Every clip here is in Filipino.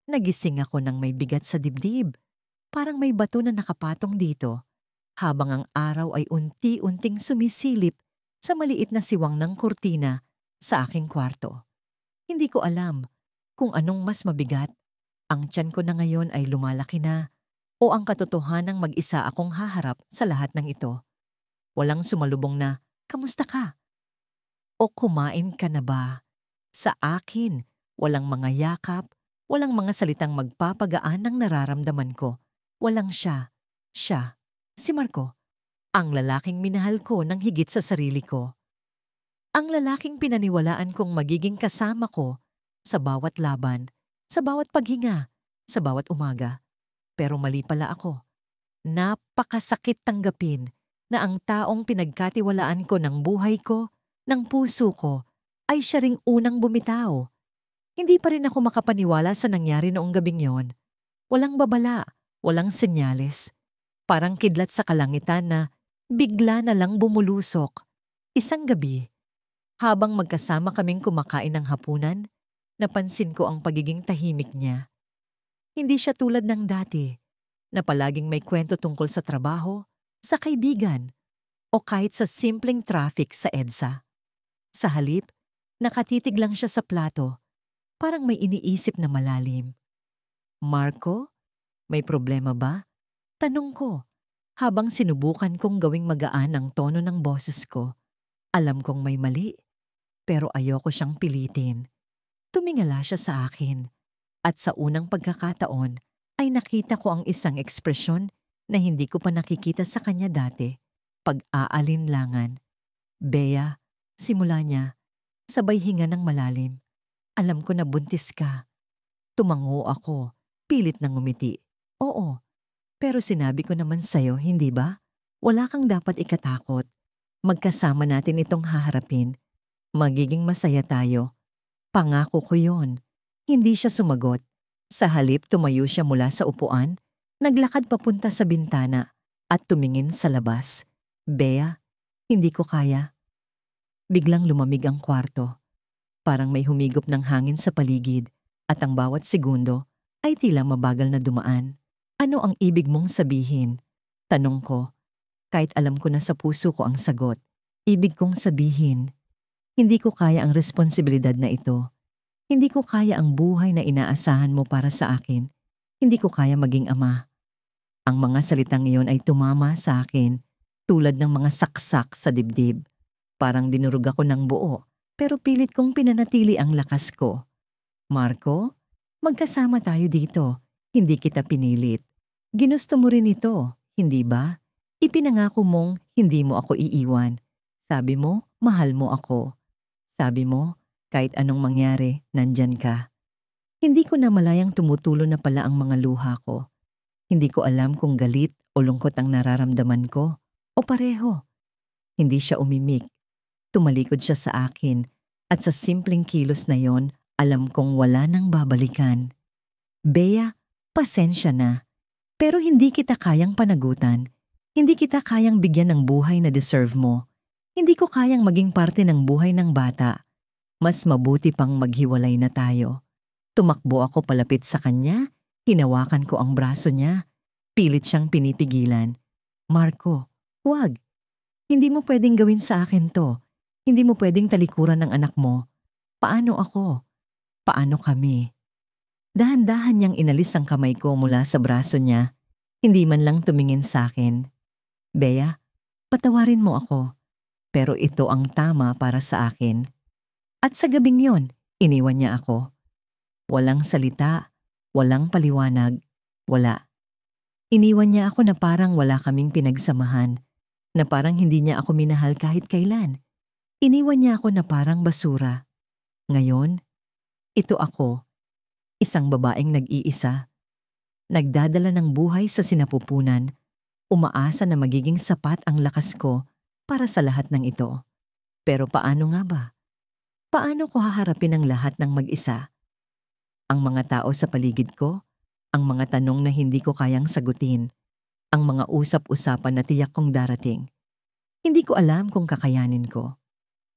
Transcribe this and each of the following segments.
Nagising ako ng may bigat sa dibdib. Parang may bato na nakapatong dito, habang ang araw ay unti-unting sumisilip sa maliit na siwang ng kurtina sa aking kwarto. Hindi ko alam kung anong mas mabigat. Ang tiyan ko na ngayon ay lumalaki na o ang katotohanang mag-isa akong haharap sa lahat ng ito. Walang sumalubong na, "Kamusta ka?" O "Kumain ka na ba?" Sa akin, walang mga yakap, walang mga salitang magpapagaan ng nararamdaman ko. Walang siya. Siya. Si Marco. Ang lalaking minahal ko ng higit sa sarili ko. Ang lalaking pinaniwalaan kong magiging kasama ko sa bawat laban, sa bawat paghinga, sa bawat umaga. Pero mali pala ako. Napakasakit tanggapin na ang taong pinagkatiwalaan ko ng buhay ko, ng puso ko, ay siya ring unang bumitaw. Hindi pa rin ako makapaniwala sa nangyari noong gabing yon. Walang babala, walang senyales. Parang kidlat sa kalangitan na bigla na lang bumulusok. Isang gabi, habang magkasama kaming kumakain ng hapunan, napansin ko ang pagiging tahimik niya. Hindi siya tulad ng dati, na palaging may kwento tungkol sa trabaho, sa kaibigan, o kahit sa simpleng traffic sa EDSA. Sa halip, nakatitig lang siya sa plato, parang may iniisip na malalim. "Marco, may problema ba?" Tanong ko, habang sinubukan kong gawing magaan ang tono ng boses ko. Alam kong may mali, pero ayoko siyang pilitin. Tumingala siya sa akin, at sa unang pagkakataon ay nakita ko ang isang ekspresyon na hindi ko pa nakikita sa kanya dati. Pag-aalinlangan. "Bea," simula niya, sabay hinga ng malalim. "Alam ko na buntis ka." Tumango ako, pilit na ngumiti. "Oo. Pero sinabi ko naman sa'yo, hindi ba? Wala kang dapat ikatakot. Magkasama natin itong haharapin. Magiging masaya tayo. Pangako ko yon." Hindi siya sumagot. Sa halip tumayo siya mula sa upuan, naglakad papunta sa bintana at tumingin sa labas. "Bea, hindi ko kaya." Biglang lumamig ang kwarto. Parang may humigop ng hangin sa paligid at ang bawat segundo ay tila mabagal na dumaan. "Ano ang ibig mong sabihin?" Tanong ko, kahit alam ko na sa puso ko ang sagot. Ibig kong sabihin, hindi ko kaya ang responsibilidad na ito. Hindi ko kaya ang buhay na inaasahan mo para sa akin. Hindi ko kaya maging ama. Ang mga salitang iyon ay tumama sa akin tulad ng mga saksak sa dibdib. Parang dinurog ako ng buo, pero pilit kong pinanatili ang lakas ko. "Marco, magkasama tayo dito. Hindi kita pinilit. Ginusto mo rin ito, hindi ba? Ipinangako mong hindi mo ako iiwan. Sabi mo, mahal mo ako. Sabi mo, kahit anong mangyari, nandyan ka." Hindi ko na malayang tumutulo na pala ang mga luha ko. Hindi ko alam kung galit o lungkot ang nararamdaman ko, o pareho. Hindi siya umimik. Tumalikod siya sa akin, at sa simpleng kilos na yon, alam kong wala nang babalikan. "Bea, pasensya na. Pero hindi kita kayang panagutan. Hindi kita kayang bigyan ng buhay na deserve mo. Hindi ko kayang maging parte ng buhay ng bata. Mas mabuti pang maghiwalay na tayo." Tumakbo ako palapit sa kanya, hinawakan ko ang braso niya. Pilit siyang pinipigilan. "Marco, huwag. Hindi mo pwedeng gawin sa akin to. Hindi mo pwedeng talikuran ng anak mo. Paano ako? Paano kami?" Dahan-dahan niyang inalis ang kamay ko mula sa braso niya. Hindi man lang tumingin sa akin. "Bea, patawarin mo ako. Pero ito ang tama para sa akin." At sa gabing yon, iniwan niya ako. Walang salita, walang paliwanag, wala. Iniwan niya ako na parang wala kaming pinagsamahan, na parang hindi niya ako minahal kahit kailan. Iniwan niya ako na parang basura. Ngayon, ito ako, isang babaeng nag-iisa, nagdadala ng buhay sa sinapupunan, umaasa na magiging sapat ang lakas ko para sa lahat ng ito. Pero paano nga ba? Paano ko haharapin ang lahat ng mag-isa? Ang mga tao sa paligid ko, ang mga tanong na hindi ko kayang sagutin, ang mga usap-usapan na tiyak kong darating. Hindi ko alam kung kakayanin ko.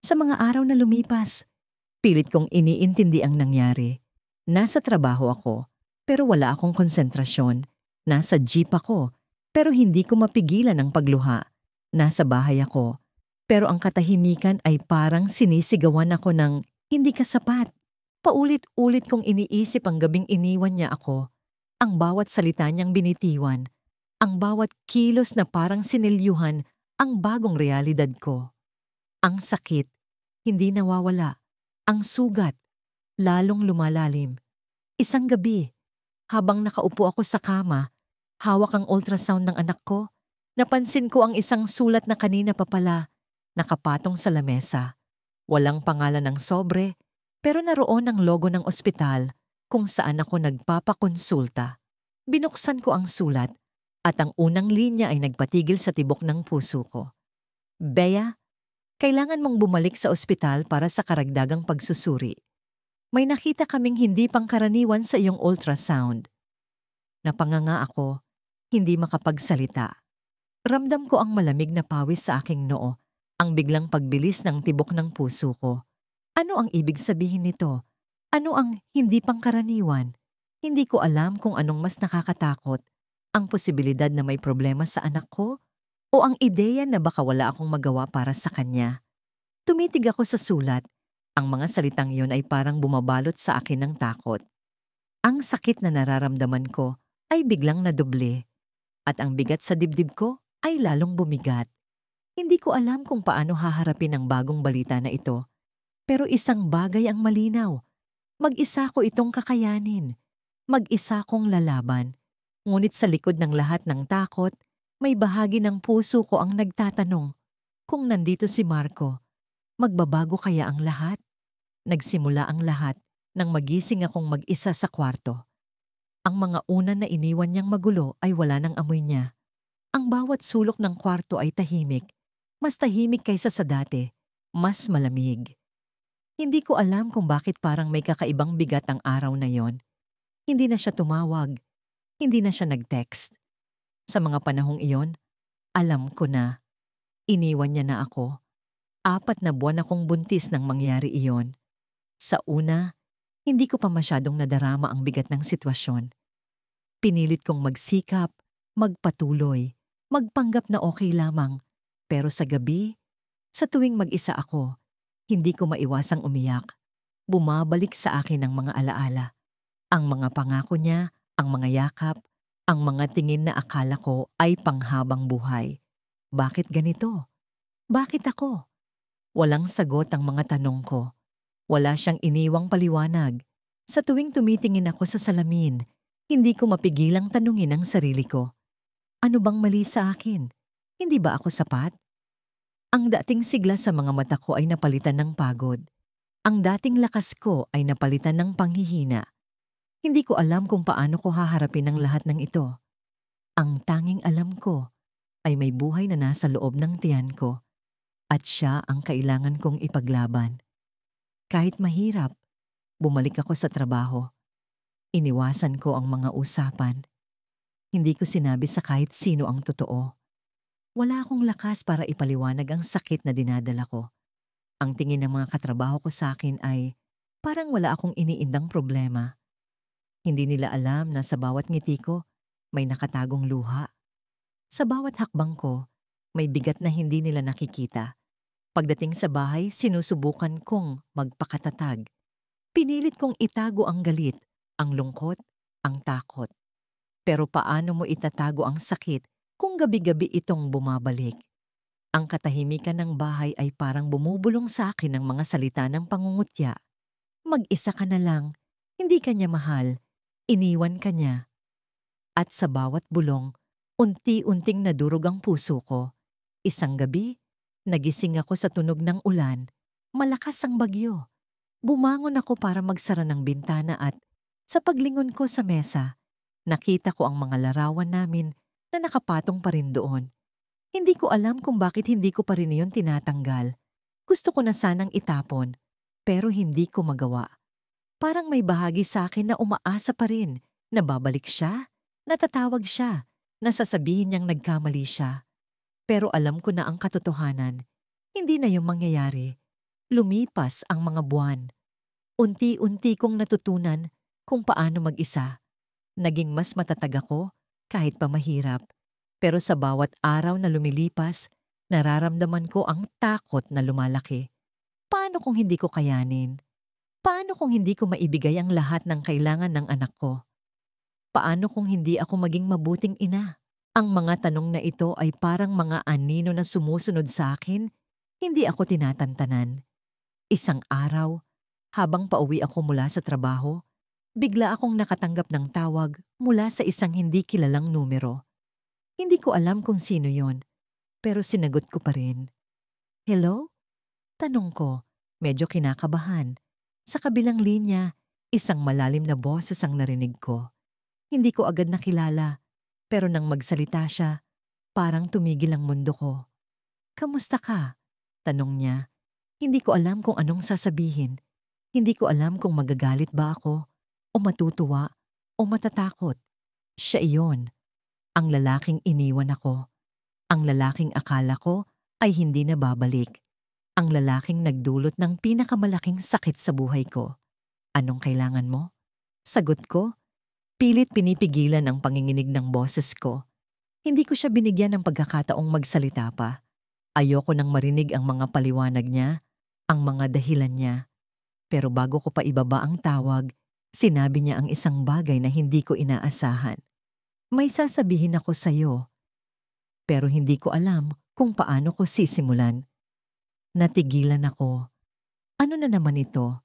Sa mga araw na lumipas, pilit kong iniintindi ang nangyari. Nasa trabaho ako, pero wala akong konsentrasyon. Nasa jeep ako, pero hindi ko mapigilan ang pagluha. Nasa bahay ako, pero ang katahimikan ay parang sinisigawan ako ng hindi ka sapat. Paulit-ulit kong iniisip ang gabing iniwan niya ako, ang bawat salita niyang binitiwan, ang bawat kilos na parang sinilyuhan ang bagong realidad ko. Ang sakit, hindi nawawala. Ang sugat, lalong lumalalim. Isang gabi, habang nakaupo ako sa kama, hawak ang ultrasound ng anak ko, napansin ko ang isang sulat na kanina pa pala, nakapatong sa lamesa. Walang pangalan ng sobre, pero naroon ang logo ng ospital kung saan ako nagpapakonsulta. Binuksan ko ang sulat at ang unang linya ay nagpatigil sa tibok ng puso ko. Bea, kailangan mong bumalik sa ospital para sa karagdagang pagsusuri. May nakita kaming hindi pangkaraniwan sa iyong ultrasound. Napanganga ako, hindi makapagsalita. Ramdam ko ang malamig na pawis sa aking noo, ang biglang pagbilis ng tibok ng puso ko. Ano ang ibig sabihin nito? Ano ang hindi pangkaraniwan? Hindi ko alam kung anong mas nakakatakot, ang posibilidad na may problema sa anak ko o ang ideya na baka wala akong magawa para sa kanya. Tumitig ako sa sulat. Ang mga salitang iyon ay parang bumabalot sa akin ng takot. Ang sakit na nararamdaman ko ay biglang nadoble at ang bigat sa dibdib ko ay lalong bumigat. Hindi ko alam kung paano haharapin ang bagong balita na ito. Pero isang bagay ang malinaw. Mag-isa ko itong kakayanin. Mag-isa kong lalaban. Ngunit sa likod ng lahat ng takot, may bahagi ng puso ko ang nagtatanong, kung nandito si Marco, magbabago kaya ang lahat? Nagsimula ang lahat nang magising akong mag-isa sa kwarto. Ang mga unan na iniwan niyang magulo ay wala ng amoy niya. Ang bawat sulok ng kwarto ay tahimik. Mas tahimik kaysa sa dati. Mas malamig. Hindi ko alam kung bakit parang may kakaibang bigat ang araw na yon. Hindi na siya tumawag. Hindi na siya nag-text. Sa mga panahong iyon, alam ko na. Iniwan niya na ako. 4 na buwan akong buntis nang mangyari iyon. Sa una, hindi ko pa masyadong nadarama ang bigat ng sitwasyon. Pinilit kong magsikap, magpatuloy, magpanggap na okay lamang. Pero sa gabi, sa tuwing mag-isa ako, hindi ko maiwasang umiyak. Bumabalik sa akin ang mga alaala. Ang mga pangako niya, ang mga yakap, ang mga tingin na akala ko ay panghabang buhay. Bakit ganito? Bakit ako? Walang sagot ang mga tanong ko. Wala siyang iniwang paliwanag. Sa tuwing tumitingin ako sa salamin, hindi ko mapigilang tanungin ang sarili ko. Ano bang mali sa akin? Hindi ba ako sapat? Ang dating sigla sa mga mata ko ay napalitan ng pagod. Ang dating lakas ko ay napalitan ng panghihina. Hindi ko alam kung paano ko haharapin ang lahat ng ito. Ang tanging alam ko ay may buhay na nasa loob ng tiyan ko at siya ang kailangan kong ipaglaban. Kahit mahirap, bumalik ako sa trabaho. Iniwasan ko ang mga usapan. Hindi ko sinabi sa kahit sino ang totoo. Wala akong lakas para ipaliwanag ang sakit na dinadala ko. Ang tingin ng mga katrabaho ko sa akin ay parang wala akong iniindang problema. Hindi nila alam na sa bawat ngiti ko, may nakatagong luha. Sa bawat hakbang ko, may bigat na hindi nila nakikita. Pagdating sa bahay, sinusubukan kong magpakatatag. Pinilit kong itago ang galit, ang lungkot, ang takot. Pero paano mo itatago ang sakit kung gabi-gabi itong bumabalik? Ang katahimikan ng bahay ay parang bumubulong sa akin ng mga salita ng pangungutya. Mag-isa ka na lang, hindi ka niya mahal, iniwan ka niya. At sa bawat bulong, unti-unting nadurog ang puso ko. Isang gabi, nagising ako sa tunog ng ulan. Malakas ang bagyo. Bumangon ako para magsara ng bintana at sa paglingon ko sa mesa, nakita ko ang mga larawan namin na nakapatong pa rin doon. Hindi ko alam kung bakit hindi ko pa rin iyon tinatanggal. Gusto ko na sanang itapon, pero hindi ko magawa. Parang may bahagi sa akin na umaasa pa rin, na babalik siya, natatawag siya, nasasabihin niyang nagkamali siya. Pero alam ko na ang katotohanan, hindi na yung mangyayari. Lumipas ang mga buwan. Unti-unti kong natutunan kung paano mag-isa. Naging mas matatag ako kahit pa mahirap. Pero sa bawat araw na lumilipas, nararamdaman ko ang takot na lumalaki. Paano kung hindi ko kayanin? Paano kung hindi ko maibigay ang lahat ng kailangan ng anak ko? Paano kung hindi ako maging mabuting ina? Ang mga tanong na ito ay parang mga anino na sumusunod sa akin, hindi ako tinatantanan. Isang araw, habang pauwi ako mula sa trabaho, bigla akong nakatanggap ng tawag mula sa isang hindi kilalang numero. Hindi ko alam kung sino yon, pero sinagot ko pa rin. Hello? Tanong ko, medyo kinakabahan. Sa kabilang linya, isang malalim na boses ang narinig ko. Hindi ko agad nakilala, pero nang magsalita siya, parang tumigil ang mundo ko. Kamusta ka? Tanong niya. Hindi ko alam kung anong sasabihin. Hindi ko alam kung magagalit ba ako, o matutuwa, o matatakot. Siya iyon. Ang lalaking iniwan ako. Ang lalaking akala ko ay hindi na babalik. Ang lalaking nagdulot ng pinakamalaking sakit sa buhay ko. Anong kailangan mo? Sagot ko. Pilit pinipigilan ang panginginig ng boses ko. Hindi ko siya binigyan ng pagkakataong magsalita pa. Ayoko nang marinig ang mga paliwanag niya, ang mga dahilan niya. Pero bago ko pa ibaba ang tawag, sinabi niya ang isang bagay na hindi ko inaasahan. May sasabihin ako sa'yo, pero hindi ko alam kung paano ko sisimulan. Natigilan ako. Ano na naman ito?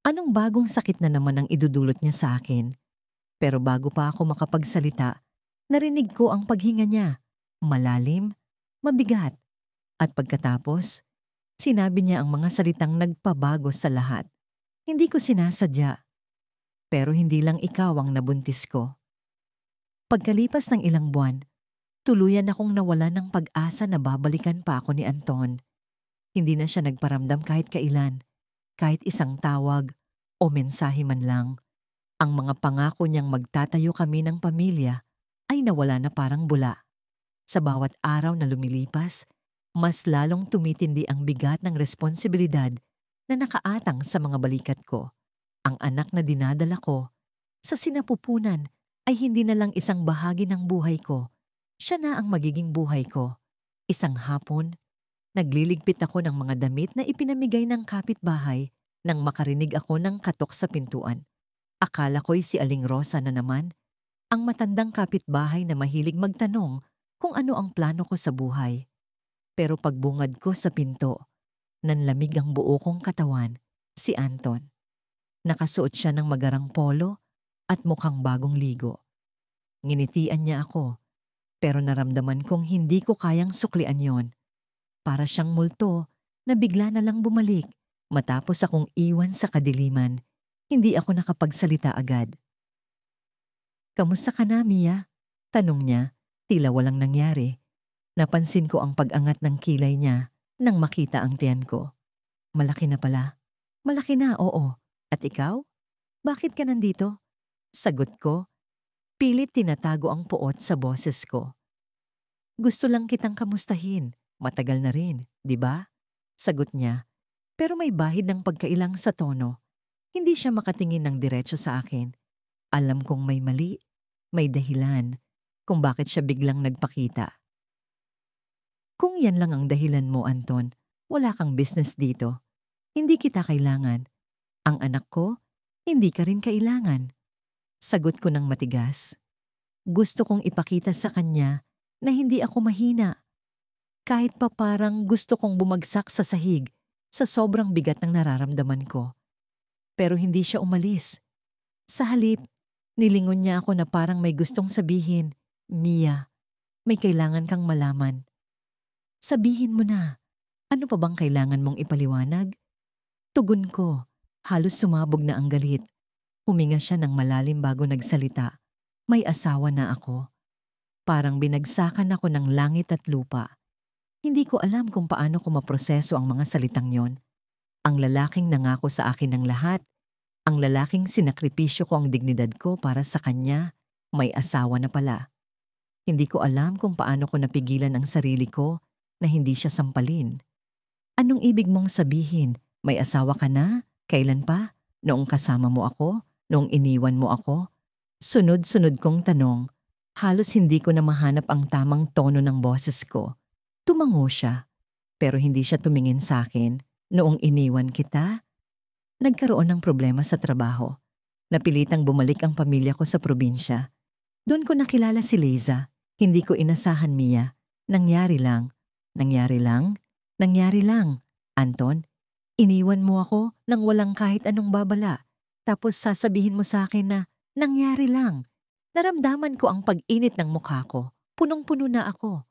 Anong bagong sakit na naman ang idudulot niya sa akin? Pero bago pa ako makapagsalita, narinig ko ang paghinga niya. Malalim, mabigat. At pagkatapos, sinabi niya ang mga salitang nagpabago sa lahat. Hindi ko sinasadya. Pero hindi lang ikaw ang nabuntis ko. Pagkalipas ng ilang buwan, tuluyan akong nawala ng pag-asa na babalikan pa ako ni Anton. Hindi na siya nagparamdam kahit kailan, kahit isang tawag o mensahe man lang. Ang mga pangako niyang magtatayo kami ng pamilya ay nawala na parang bula. Sa bawat araw na lumilipas, mas lalong tumitindi ang bigat ng responsibilidad na nakaatang sa mga balikat ko. Ang anak na dinadala ko sa sinapupunan ay hindi na lang isang bahagi ng buhay ko. Siya na ang magiging buhay ko. Isang hapon, nagliligpit ako ng mga damit na ipinamigay ng kapitbahay nang makarinig ako ng katok sa pintuan. Akala ko'y si Aling Rosa na naman, ang matandang kapitbahay na mahilig magtanong kung ano ang plano ko sa buhay. Pero pagbungad ko sa pinto, nanlamig ang buo kong katawan, si Anton. Nakasuot siya ng magarang polo at mukhang bagong ligo. Nginitian niya ako, pero naramdaman kong hindi ko kayang suklian yon. Para siyang multo na bigla na lang bumalik matapos akong iwan sa kadiliman. Hindi ako nakapagsalita agad. Kamusta ka na, Mia? Tanong niya, tila walang nangyari. Napansin ko ang pag-angat ng kilay niya nang makita ang tiyan ko. Malaki na pala. Malaki na, oo. At ikaw? Bakit ka nandito? Sagot ko. Pilit tinatago ang puot sa boses ko. Gusto lang kitang kamustahin. Matagal na rin, di ba? Sagot niya. Pero may bahid ng pagkailang sa tono. Hindi siya makatingin ng diretso sa akin. Alam kong may mali, may dahilan, kung bakit siya biglang nagpakita. Kung yan lang ang dahilan mo, Anton, wala kang business dito. Hindi kita kailangan. Ang anak ko, hindi ka rin kailangan. Sagot ko ng matigas. Gusto kong ipakita sa kanya na hindi ako mahina. Kahit pa parang gusto kong bumagsak sa sahig sa sobrang bigat ng nararamdaman ko. Pero hindi siya umalis. Sa halip, nilingon niya ako na parang may gustong sabihin, Mia, may kailangan kang malaman. Sabihin mo na, ano pa bang kailangan mong ipaliwanag? Tugon ko, halos sumabog na ang galit. Huminga siya ng malalim bago nagsalita. May asawa na ako. Parang binagsakan ako ng langit at lupa. Hindi ko alam kung paano ko maproseso ang mga salitang yon. Ang lalaking nangako sa akin ng lahat, ang lalaking sinakripisyo ko ang dignidad ko para sa kanya, may asawa na pala. Hindi ko alam kung paano ko napigilan ang sarili ko na hindi siya sampalin. Anong ibig mong sabihin? May asawa ka na? Kailan pa? Noong kasama mo ako? Noong iniwan mo ako? Sunod-sunod kong tanong, halos hindi ko na mahanap ang tamang tono ng boses ko. Tumango siya, pero hindi siya tumingin sa akin. Noong iniwan kita, nagkaroon ng problema sa trabaho. Napilitang bumalik ang pamilya ko sa probinsya. Doon ko nakilala si Liza. Hindi ko inasahan, Mia. Nangyari lang. Nangyari lang? Nangyari lang. Anton, iniwan mo ako nang walang kahit anong babala. Tapos sasabihin mo sa akin na nangyari lang. Naramdaman ko ang pag-init ng mukha ko. Punong-puno na ako.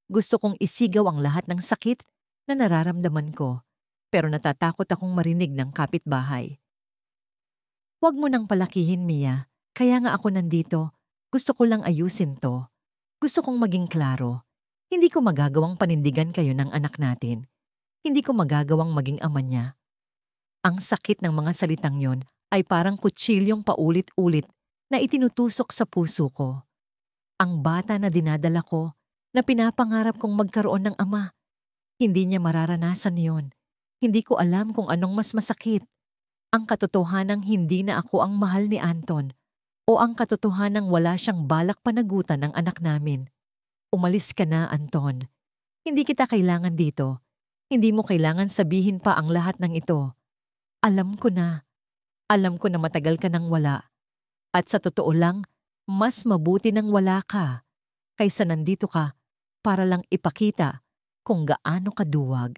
Gusto kong isigaw ang lahat ng sakit na nararamdaman ko. Pero natatakot akong marinig ng kapitbahay. Huwag mo nang palakihin, Mia. Kaya nga ako nandito. Gusto ko lang ayusin to. Gusto kong maging klaro. Hindi ko magagawang panindigan kayo ng anak natin. Hindi ko magagawang maging ama niya. Ang sakit ng mga salitang yon ay parang kutsilyong paulit-ulit na itinutusok sa puso ko. Ang bata na dinadala ko, na pinapangarap kong magkaroon ng ama. Hindi niya mararanasan yon. Hindi ko alam kung anong mas masakit. Ang katotohanang hindi na ako ang mahal ni Anton o ang katotohanang wala siyang balak panagutan ng anak namin. Umalis ka na, Anton. Hindi kita kailangan dito. Hindi mo kailangan sabihin pa ang lahat ng ito. Alam ko na. Alam ko na matagal ka nang wala. At sa totoo lang, mas mabuti nang wala ka kaysa nandito ka para lang ipakita kung gaano kaduwag.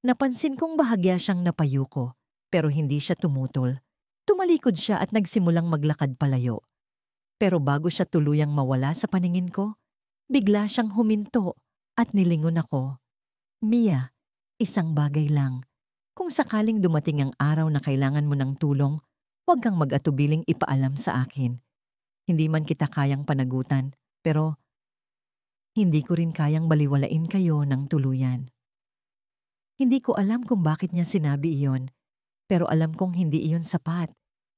Napansin kong bahagya siyang napayuko, pero hindi siya tumutol. Tumalikod siya at nagsimulang maglakad palayo. Pero bago siya tuluyang mawala sa paningin ko, bigla siyang huminto at nilingon ako. Mia, isang bagay lang. Kung sakaling dumating ang araw na kailangan mo ng tulong, huwag kang mag-atubiling ipaalam sa akin. Hindi man kita kayang panagutan, pero hindi ko rin kayang baliwalain kayo ng tuluyan. Hindi ko alam kung bakit niya sinabi iyon, pero alam kong hindi iyon sapat.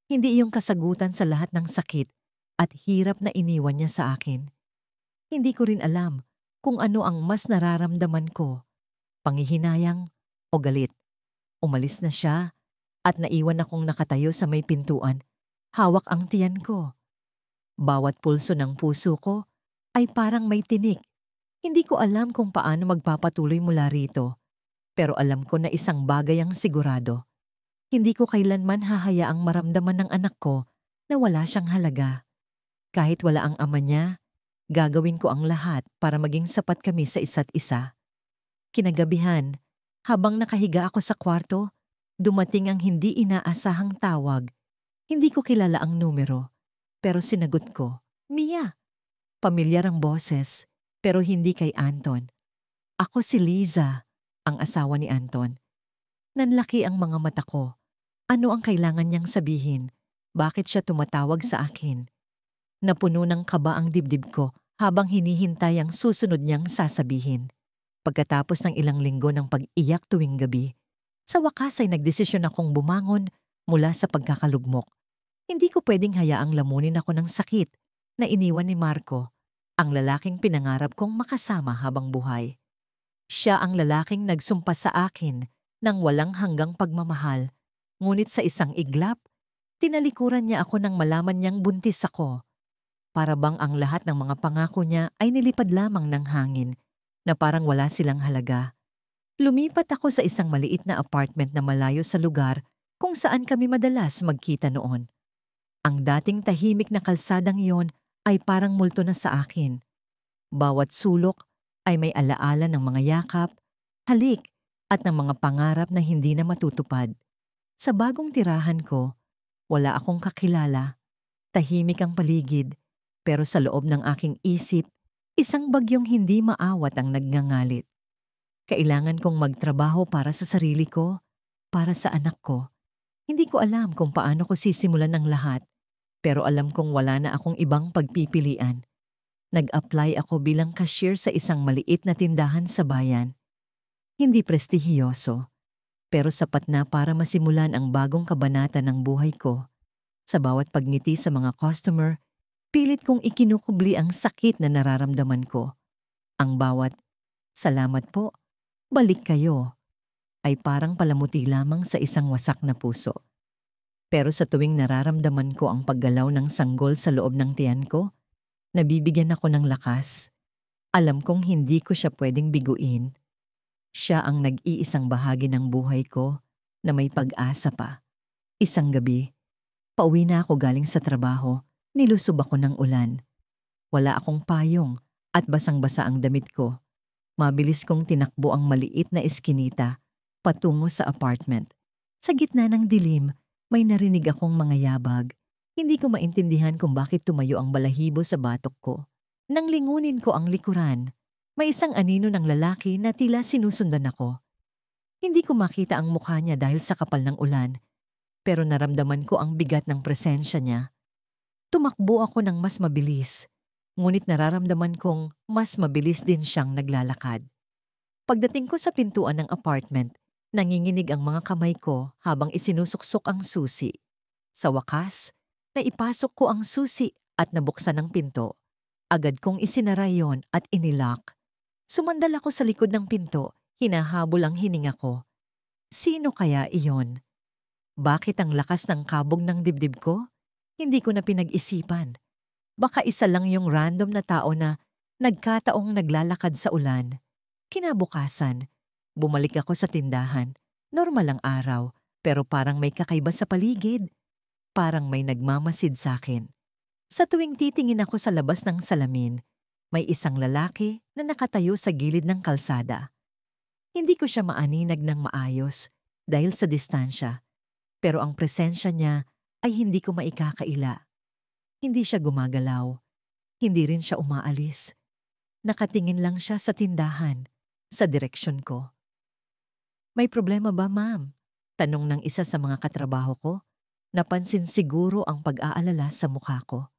Hindi iyong kasagutan sa lahat ng sakit at hirap na iniwan niya sa akin. Hindi ko rin alam kung ano ang mas nararamdaman ko, panghihinayang o galit. Umalis na siya at naiwan akong nakatayo sa may pintuan. Hawak ang tiyan ko. Bawat pulso ng puso ko ay parang may tinik. Hindi ko alam kung paano magpapatuloy mula rito. Pero alam ko na isang bagay ang sigurado. Hindi ko kailanman hahayaang maramdaman ng anak ko na wala siyang halaga. Kahit wala ang ama niya, gagawin ko ang lahat para maging sapat kami sa isa't isa. Kinagabihan, habang nakahiga ako sa kwarto, dumating ang hindi inaasahang tawag. Hindi ko kilala ang numero, pero sinagot ko, Mia. Pamilyar ang boses, pero hindi kay Anton. Ako si Liza, ang asawa ni Anton. Nanlaki ang mga mata ko. Ano ang kailangan niyang sabihin? Bakit siya tumatawag sa akin? Napuno ng kaba ang dibdib ko habang hinihintay ang susunod niyang sasabihin. Pagkatapos ng ilang linggo ng pag-iyak tuwing gabi, sa wakas ay nagdesisyon akong bumangon mula sa pagkakalugmok. Hindi ko pwedeng hayaang lamunin ako ng sakit na iniwan ni Marco, ang lalaking pinangarap kong makasama habang buhay. Siya ang lalaking nagsumpa sa akin ng walang hanggang pagmamahal, ngunit sa isang iglap, tinalikuran niya ako nang malaman niyang buntis ako. Para bang ang lahat ng mga pangako niya ay nilipad lamang ng hangin na parang wala silang halaga. Lumipat ako sa isang maliit na apartment na malayo sa lugar kung saan kami madalas magkita noon. Ang dating tahimik na kalsadang iyon ay parang multo na sa akin. Bawat sulok ay may alaala ng mga yakap, halik at ng mga pangarap na hindi na matutupad. Sa bagong tirahan ko, wala akong kakilala. Tahimik ang paligid, pero sa loob ng aking isip, isang bagyong hindi maawat ang nagngangalit. Kailangan kong magtrabaho para sa sarili ko, para sa anak ko. Hindi ko alam kung paano ko sisimulan ang lahat, pero alam kong wala na akong ibang pagpipilian. Nag-apply ako bilang cashier sa isang maliit na tindahan sa bayan. Hindi prestihiyoso, pero sapat na para masimulan ang bagong kabanata ng buhay ko. Sa bawat pagngiti sa mga customer, pilit kong ikinukubli ang sakit na nararamdaman ko. Ang bawat, "Salamat po, balik kayo," ay parang palamuti lamang sa isang wasak na puso. Pero sa tuwing nararamdaman ko ang paggalaw ng sanggol sa loob ng tiyan ko, nabibigyan ako ng lakas. Alam kong hindi ko siya pwedeng biguin. Siya ang nag-iisang bahagi ng buhay ko na may pag-asa pa. Isang gabi, pauwi na ako galing sa trabaho, nilusob ako ng ulan. Wala akong payong at basang-basa ang damit ko. Mabilis kong tinakbo ang maliit na eskinita patungo sa apartment. Sa gitna ng dilim, may narinig akong mga yabag. Hindi ko maintindihan kung bakit tumayo ang balahibo sa batok ko. Nang lingunin ko ang likuran, may isang anino ng lalaki na tila sinusundan ako. Hindi ko makita ang mukha niya dahil sa kapal ng ulan, pero naramdaman ko ang bigat ng presensya niya. Tumakbo ako ng mas mabilis, ngunit nararamdaman kong mas mabilis din siyang naglalakad. Pagdating ko sa pintuan ng apartment, nanginginig ang mga kamay ko habang isinusuksok ang susi. Sa wakas, naipasok ko ang susi at nabuksan ang pinto. Agad kong isinara yon at inilock. Sumandal ako sa likod ng pinto, hinahabol ang hininga ko. Sino kaya iyon? Bakit ang lakas ng kabog ng dibdib ko? Hindi ko na pinag-isipan. Baka isa lang yung random na tao na nagkataong naglalakad sa ulan. Kinabukasan, bumalik ako sa tindahan. Normal ang araw, pero parang may kakaiba sa paligid. Parang may nagmamasid sa akin. Sa tuwing titingin ako sa labas ng salamin, may isang lalaki na nakatayo sa gilid ng kalsada. Hindi ko siya maaninag ng maayos dahil sa distansya, pero ang presensya niya ay hindi ko maikakaila. Hindi siya gumagalaw, hindi rin siya umaalis. Nakatingin lang siya sa tindahan, sa direksyon ko. May problema ba, ma'am? Tanong ng isa sa mga katrabaho ko. Napansin siguro ang pag-aalala sa mukha ko.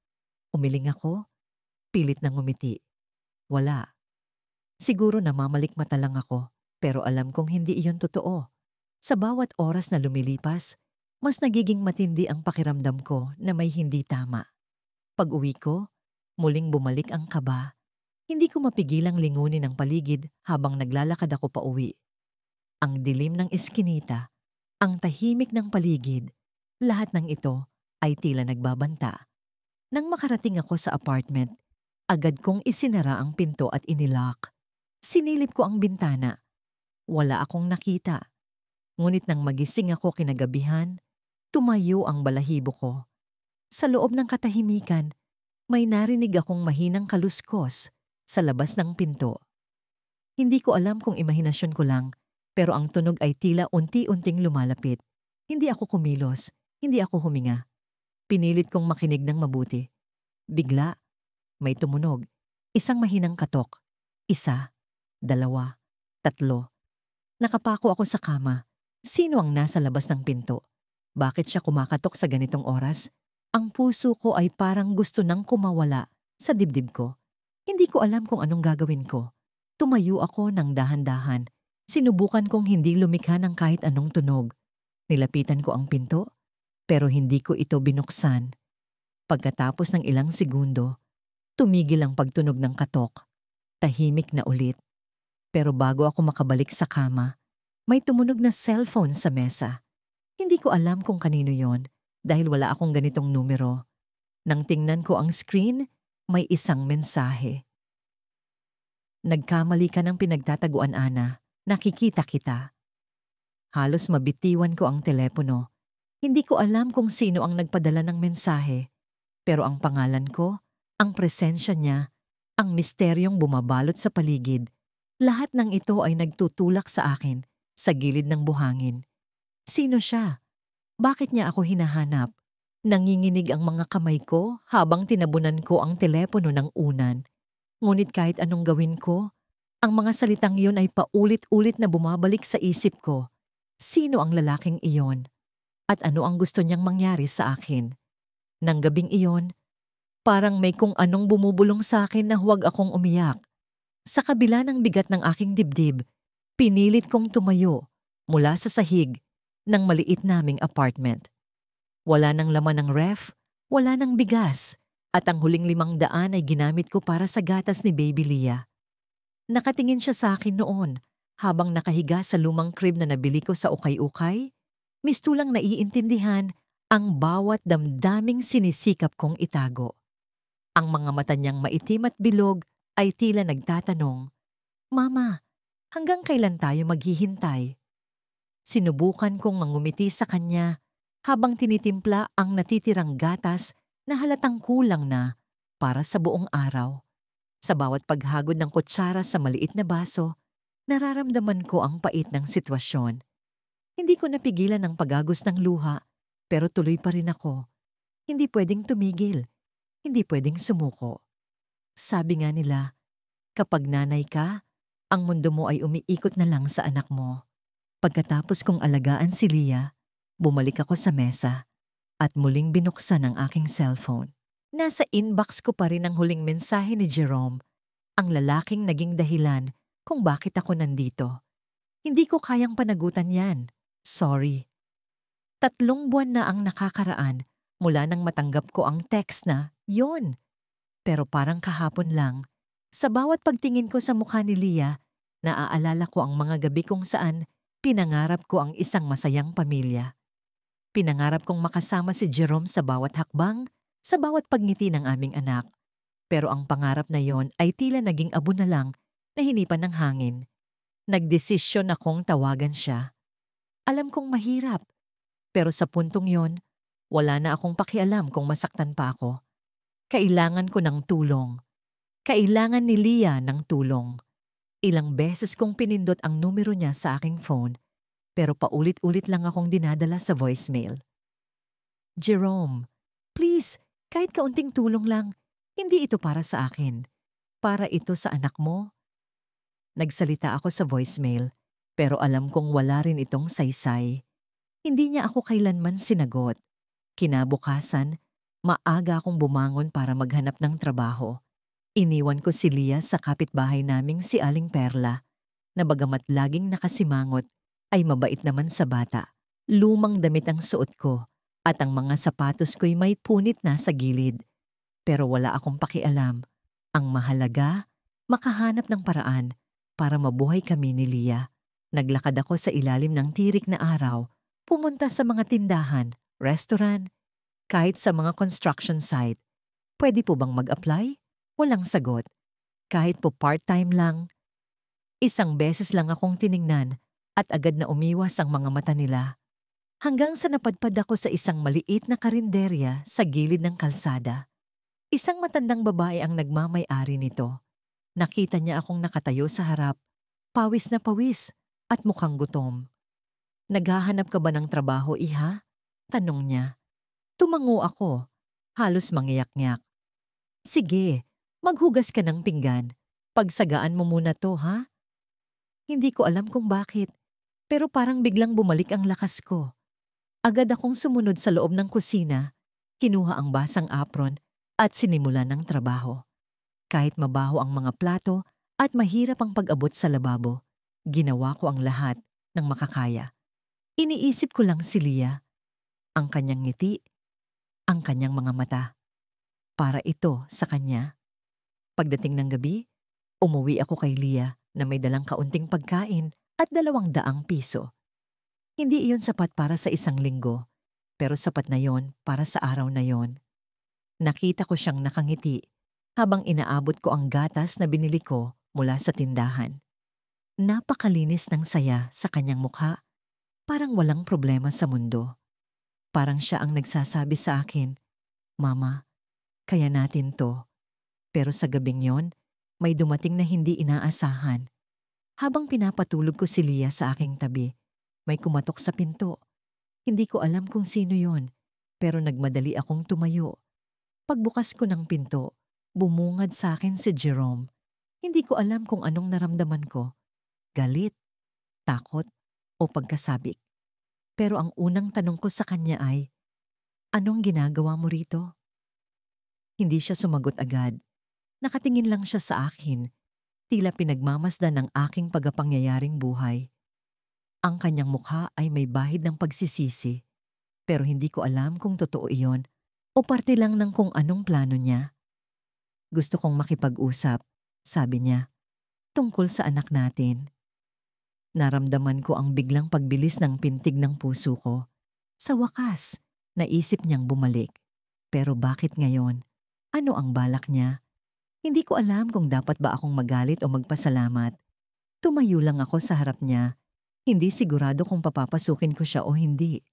Umiling ako, pilit na ngumiti. Wala. Siguro namamalikmata lang ako, pero alam kong hindi iyon totoo. Sa bawat oras na lumilipas, mas nagiging matindi ang pakiramdam ko na may hindi tama. Pag-uwi ko, muling bumalik ang kaba. Hindi ko mapigilang lingunin ang paligid habang naglalakad ako pauwi. Ang dilim ng eskinita, ang tahimik ng paligid, lahat ng ito ay tila nagbabanta. Nang makarating ako sa apartment, agad kong isinara ang pinto at inilock. Sinilip ko ang bintana. Wala akong nakita. Ngunit nang magising ako kinagabihan, tumayo ang balahibo ko. Sa loob ng katahimikan, may narinig akong mahinang kaluskos sa labas ng pinto. Hindi ko alam kung imahinasyon ko lang, pero ang tunog ay tila unti-unting lumalapit. Hindi ako kumilos, hindi ako huminga. Pinilit kong makinig ng mabuti. Bigla, may tumunog. Isang mahinang katok. Isa, dalawa, tatlo. Nakapako ako sa kama. Sino ang nasa labas ng pinto? Bakit siya kumakatok sa ganitong oras? Ang puso ko ay parang gusto nang kumawala sa dibdib ko. Hindi ko alam kung anong gagawin ko. Tumayo ako ng dahan-dahan. Sinubukan kong hindi lumikha ng kahit anong tunog. Nilapitan ko ang pinto, pero hindi ko ito binuksan. Pagkatapos ng ilang segundo, tumigil ang pagtunog ng katok. Tahimik na ulit. Pero bago ako makabalik sa kama, may tumunog na cellphone sa mesa. Hindi ko alam kung kanino yon dahil wala akong ganitong numero. Nang tingnan ko ang screen, may isang mensahe. Nagkamali ka ng pinagtataguan, Ana. Nakikita kita. Halos mabitiwan ko ang telepono. Hindi ko alam kung sino ang nagpadala ng mensahe. Pero ang pangalan ko, ang presensya niya, ang misteryong bumabalot sa paligid, lahat ng ito ay nagtutulak sa akin sa gilid ng buhangin. Sino siya? Bakit niya ako hinahanap? Nanginginig ang mga kamay ko habang tinabunan ko ang telepono ng unan. Ngunit kahit anong gawin ko, ang mga salitang iyon ay paulit-ulit na bumabalik sa isip ko. Sino ang lalaking iyon? At ano ang gusto niyang mangyari sa akin? Nang gabing iyon, parang may kung anong bumubulong sa akin na huwag akong umiyak. Sa kabila ng bigat ng aking dibdib, pinilit kong tumayo mula sa sahig ng maliit naming apartment. Wala nang laman ng ref, wala nang bigas, at ang huling 500 ay ginamit ko para sa gatas ni Baby Leah. Nakatingin siya sa akin noon habang nakahiga sa lumang crib na nabili ko sa ukay-ukay. Mistulang naiintindihan ang bawat damdaming sinisikap kong itago. Ang mga mata niyang maitim at bilog ay tila nagtatanong, "Mama, hanggang kailan tayo maghihintay?" Sinubukan kong mangumiti sa kanya habang tinitimpla ang natitirang gatas na halatang kulang na para sa buong araw. Sa bawat paghagod ng kutsara sa maliit na baso, nararamdaman ko ang pait ng sitwasyon. Hindi ko napigilan ang pagagos ng luha, pero tuloy pa rin ako. Hindi pwedeng tumigil, hindi pwedeng sumuko. Sabi nga nila, kapag nanay ka, ang mundo mo ay umiikot na lang sa anak mo. Pagkatapos kong alagaan si Leah, bumalik ako sa mesa at muling binuksan ang aking cellphone. Nasa inbox ko pa rin ang huling mensahe ni Jerome, ang lalaking naging dahilan kung bakit ako nandito. Hindi ko kayang panagutan yan. Sorry. 3 buwan na ang nakakaraan mula nang matanggap ko ang text na, "Yon." Pero parang kahapon lang, sa bawat pagtingin ko sa mukha ni Leah, naaalala ko ang mga gabi kung saan pinangarap ko ang isang masayang pamilya. Pinangarap kong makasama si Jerome sa bawat hakbang, sa bawat pagngiti ng aming anak. Pero ang pangarap na yon ay tila naging abo na lang na hinipan ng hangin. Nagdesisyon akong tawagan siya. Alam kong mahirap, pero sa puntong yon, wala na akong pakialam kung masaktan pa ako. Kailangan ko ng tulong. Kailangan ni Leah ng tulong. Ilang beses kong pinindot ang numero niya sa aking phone, pero paulit-ulit lang akong dinadala sa voicemail. "Jerome, please, kahit kaunting tulong lang, hindi ito para sa akin. Para ito sa anak mo." Nagsalita ako sa voicemail, pero alam kong wala rin itong saysay. Hindi niya ako kailanman sinagot. Kinabukasan, maaga akong bumangon para maghanap ng trabaho. Iniwan ko si Leah sa kapitbahay naming si Aling Perla, na bagamat laging nakasimangot, ay mabait naman sa bata. Lumang damit ang suot ko, at ang mga sapatos ko'y may punit na sa gilid. Pero wala akong pakialam. Ang mahalaga, makahanap ng paraan para mabuhay kami ni Leah. Naglakad ako sa ilalim ng tirik na araw, pumunta sa mga tindahan, restaurant, kahit sa mga construction site. Pwede po bang mag-apply? Walang sagot. Kahit po part-time lang. Isang beses lang akong tiningnan at agad na umiwas ang mga mata nila. Hanggang sa napadpad ako sa isang maliit na karinderya sa gilid ng kalsada. Isang matandang babae ang nagmamay-ari nito. Nakita niya akong nakatayo sa harap, pawis na pawis at mukhang gutom. "Naghahanap ka ba ng trabaho, iha?" Tanong niya. Tumango ako, halos mangiyak-nyak. "Sige, maghugas ka ng pinggan. Pagsagaan mo muna to, ha?" Hindi ko alam kung bakit, pero parang biglang bumalik ang lakas ko. Agad akong sumunod sa loob ng kusina, kinuha ang basang apron at sinimulan ng trabaho. Kahit mabaho ang mga plato at mahirap ang pag-abot sa lababo, ginawa ko ang lahat ng makakaya. Iniisip ko lang si Leah, ang kanyang ngiti, ang kanyang mga mata. Para ito sa kanya. Pagdating ng gabi, umuwi ako kay Leah na may dalang kaunting pagkain at 200 piso. Hindi iyon sapat para sa isang linggo, pero sapat na yon para sa araw na yon. Nakita ko siyang nakangiti habang inaabot ko ang gatas na binili ko mula sa tindahan. Napakalinis ng saya sa kanyang mukha, parang walang problema sa mundo. Parang siya ang nagsasabi sa akin, "Mama, kaya natin to." Pero sa gabing yon, may dumating na hindi inaasahan. Habang pinapatulog ko si Leah sa aking tabi, may kumatok sa pinto. Hindi ko alam kung sino yon, pero nagmadali akong tumayo. Pagbukas ko ng pinto, bumungad sa akin si Jerome. Hindi ko alam kung anong naramdaman ko. Galit, takot, o pagkasabik. Pero ang unang tanong ko sa kanya ay, "Anong ginagawa mo rito?" Hindi siya sumagot agad. Nakatingin lang siya sa akin, tila pinagmamasdan ng aking pagapangyayaring buhay. Ang kanyang mukha ay may bahid ng pagsisisi, pero hindi ko alam kung totoo iyon o parte lang ng kung anong plano niya. "Gusto kong makipag-usap," sabi niya, "tungkol sa anak natin." Naramdaman ko ang biglang pagbilis ng pintig ng puso ko. Sa wakas, Naisip niyang bumalik. Pero bakit ngayon? Ano ang balak niya? Hindi ko alam kung dapat ba akong magalit o magpasalamat. Tumayo lang ako sa harap niya. Hindi sigurado kung papapasukin ko siya o hindi.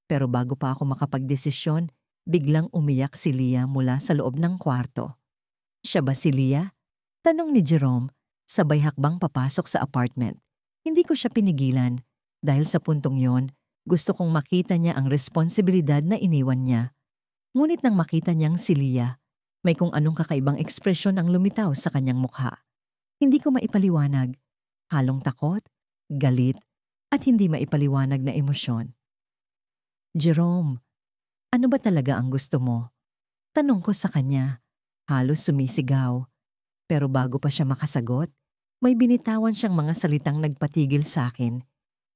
Pero bago pa ako makapagdesisyon, biglang umiyak si Leah mula sa loob ng kwarto. Siya ba si Leah? Tanong ni Jerome, sabay hakbang papasok sa apartment. Hindi ko siya pinigilan dahil sa puntong yon, gusto kong makita niya ang responsibilidad na iniwan niya. Ngunit nang makita niyang si Leah, may kung anong kakaibang ekspresyon ang lumitaw sa kanyang mukha. Hindi ko maipaliwanag. Halong takot, galit, at hindi maipaliwanag na emosyon. Jerome, ano ba talaga ang gusto mo? Tanong ko sa kanya. Halos sumisigaw. Pero bago pa siya makasagot, may binitawan siyang mga salitang nagpatigil sa akin.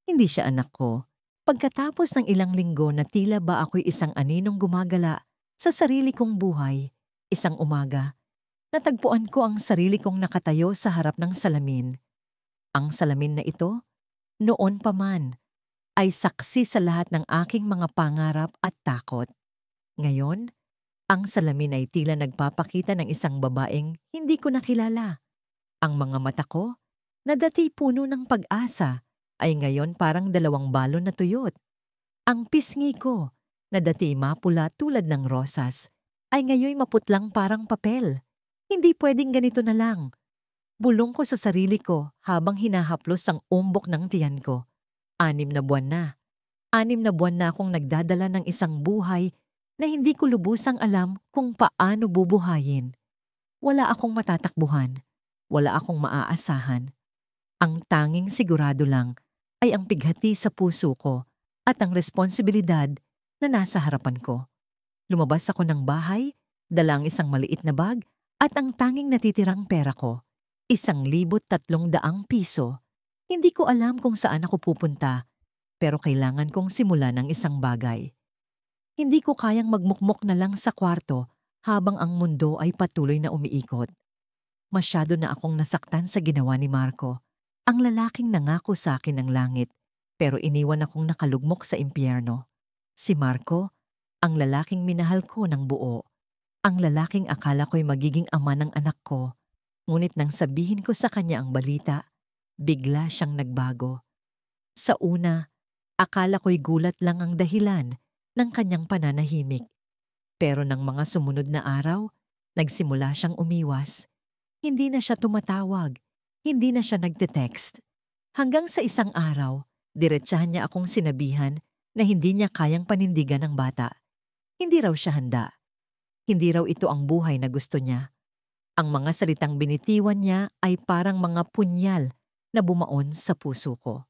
Hindi siya anak ko. Pagkatapos ng ilang linggo na tila ba ako'y isang aninong gumagala sa sarili kong buhay, isang umaga, natagpuan ko ang sarili kong nakatayo sa harap ng salamin. Ang salamin na ito, noon pa man, ay saksi sa lahat ng aking mga pangarap at takot. Ngayon, ang salamin ay tila nagpapakita ng isang babaeng hindi ko nakilala. Ang mga mata ko, na dati puno ng pag-asa, ay ngayon parang dalawang balon na tuyot. Ang pisngi ko, na dati mapula tulad ng rosas, ay ngayon maputlang parang papel. Hindi pwedeng ganito na lang. Bulong ko sa sarili ko habang hinahaplos ang umbok ng tiyan ko. 6 na buwan na. 6 na buwan na akong nagdadala ng isang buhay na hindi ko lubusang alam kung paano bubuhayin. Wala akong matatakbuhan. Wala akong maaasahan. Ang tanging sigurado lang ay ang pighati sa puso ko at ang responsibilidad na nasa harapan ko. Lumabas ako ng bahay, dala ang isang maliit na bag at ang tanging natitirang pera ko, 1,300 piso. Hindi ko alam kung saan ako pupunta, pero kailangan kong simulan ng isang bagay. Hindi ko kayang magmukmok na lang sa kwarto habang ang mundo ay patuloy na umiikot. Masyado na akong nasaktan sa ginawa ni Marco, ang lalaking nangako sa akin ng langit, pero iniwan akong nakalugmok sa impyerno. Si Marco, ang lalaking minahal ko ng buo. Ang lalaking akala ko'y magiging ama ng anak ko. Ngunit nang sabihin ko sa kanya ang balita, bigla siyang nagbago. Sa una, akala ko'y gulat lang ang dahilan ng kanyang pananahimik. Pero nang mga sumunod na araw, nagsimula siyang umiwas. Hindi na siya tumatawag, hindi na siya nagte-text. Hanggang sa isang araw, diretsahan niya akong sinabihan na hindi niya kayang panindigan ng bata. Hindi raw siya handa. Hindi raw ito ang buhay na gusto niya. Ang mga salitang binitiwan niya ay parang mga punyal na bumaon sa puso ko.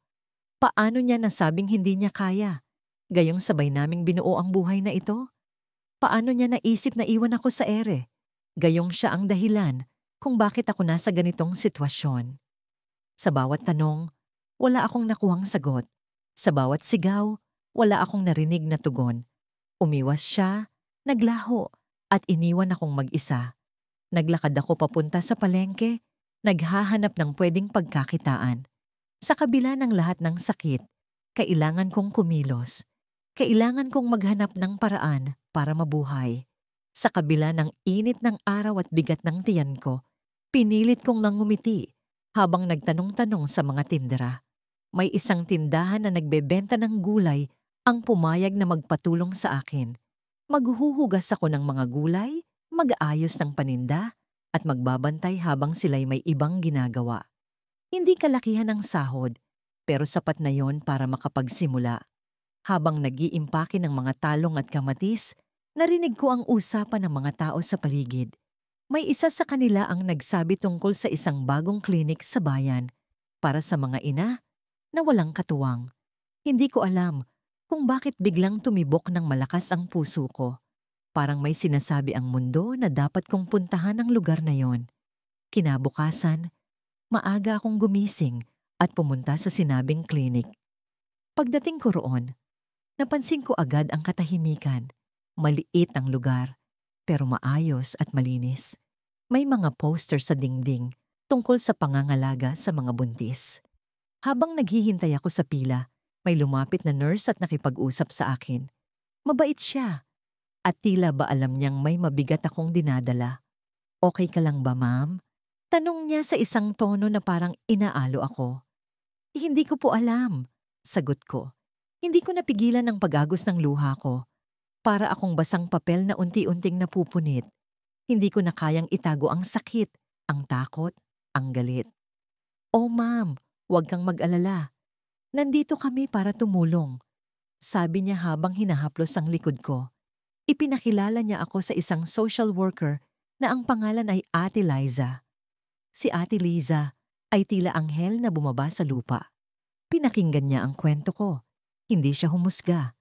Paano niya nasabing hindi niya kaya? Gayong sabay naming binuo ang buhay na ito? Paano niya naisip na iwan ako sa ere? Gayong siya ang dahilan kung bakit ako nasa ganitong sitwasyon. Sa bawat tanong, wala akong nakuhang sagot. Sa bawat sigaw, wala akong narinig na tugon. Umiwas siya, naglaho, at iniwan akong mag-isa. Naglakad ako papunta sa palengke, naghahanap ng pwedeng pagkakitaan. Sa kabila ng lahat ng sakit, kailangan kong kumilos. Kailangan kong maghanap ng paraan para mabuhay. Sa kabila ng init ng araw at bigat ng tiyan ko, pinilit kong nangumiti habang nagtanong-tanong sa mga tindera. May isang tindahan na nagbebenta ng gulay ang pumayag na magpatulong sa akin. Maghuhugas ako ng mga gulay, mag-aayos ng paninda, at magbabantay habang sila'y may ibang ginagawa. Hindi kalakihan ng sahod, pero sapat na yon para makapagsimula. Habang nag-iimpake ng mga talong at kamatis, narinig ko ang usapan ng mga tao sa paligid. May isa sa kanila ang nagsabi tungkol sa isang bagong klinik sa bayan para sa mga ina na walang katuwang. Hindi ko alam kung bakit biglang tumibok ng malakas ang puso ko. Parang may sinasabi ang mundo na dapat kong puntahan ang lugar na yon. Kinabukasan, maaga akong gumising at pumunta sa sinabing klinik. Pagdating ko roon, napansin ko agad ang katahimikan. Maliit ang lugar, pero maayos at malinis. May mga poster sa dingding tungkol sa pangangalaga sa mga buntis. Habang naghihintay ako sa pila, may lumapit na nurse at nakipag-usap sa akin. Mabait siya at tila ba alam niyang may mabigat akong dinadala. "Okay ka lang ba, ma'am?" Tanong niya sa isang tono na parang inaalo ako. "Hindi ko po alam," sagot ko. Hindi ko napigilan ang pag-agos ng luha ko. Para akong basang papel na unti-unting napupunit. Hindi ko na kayang itago ang sakit, ang takot, ang galit. "Oh ma'am, huwag kang mag-alala. Nandito kami para tumulong," sabi niya habang hinahaplos ang likod ko. Ipinakilala niya ako sa isang social worker na ang pangalan ay Ate Liza. Si Ate Liza ay tila anghel na bumaba sa lupa. Pinakinggan niya ang kwento ko. Hindi siya humusga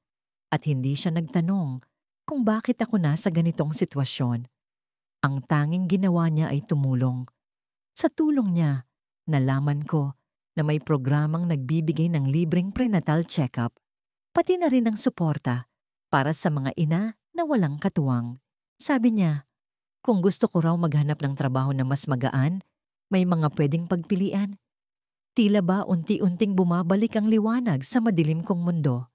at hindi siya nagtanong kung bakit ako nasa ganitong sitwasyon. Ang tanging ginawa niya ay tumulong. Sa tulong niya, nalaman ko na may programang nagbibigay ng libreng prenatal check-up, pati na rin ang suporta para sa mga ina na walang katuwang. Sabi niya, kung gusto ko raw maghanap ng trabaho na mas magaan, may mga pwedeng pagpilian. Tila ba unti-unting bumabalik ang liwanag sa madilim kong mundo.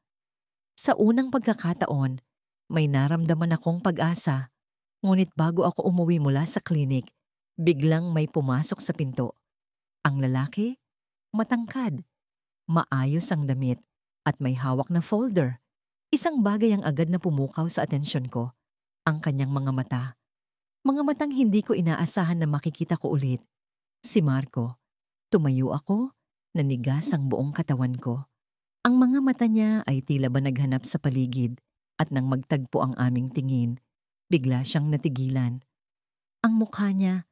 Sa unang pagkakataon, may naramdaman akong pag-asa. Ngunit bago ako umuwi mula sa klinik, biglang may pumasok sa pinto. Ang lalaki, matangkad, maayos ang damit, at may hawak na folder. Isang bagay ang agad na pumukaw sa atensyon ko, ang kanyang mga mata. Mga matang hindi ko inaasahan na makikita ko ulit. Si Marco. Tumayo ako, nanigas ang buong katawan ko. Ang mga mata niya ay tila ba naghanap sa paligid at nang magtagpo ang aming tingin, bigla siyang natigilan. Ang mukha niya,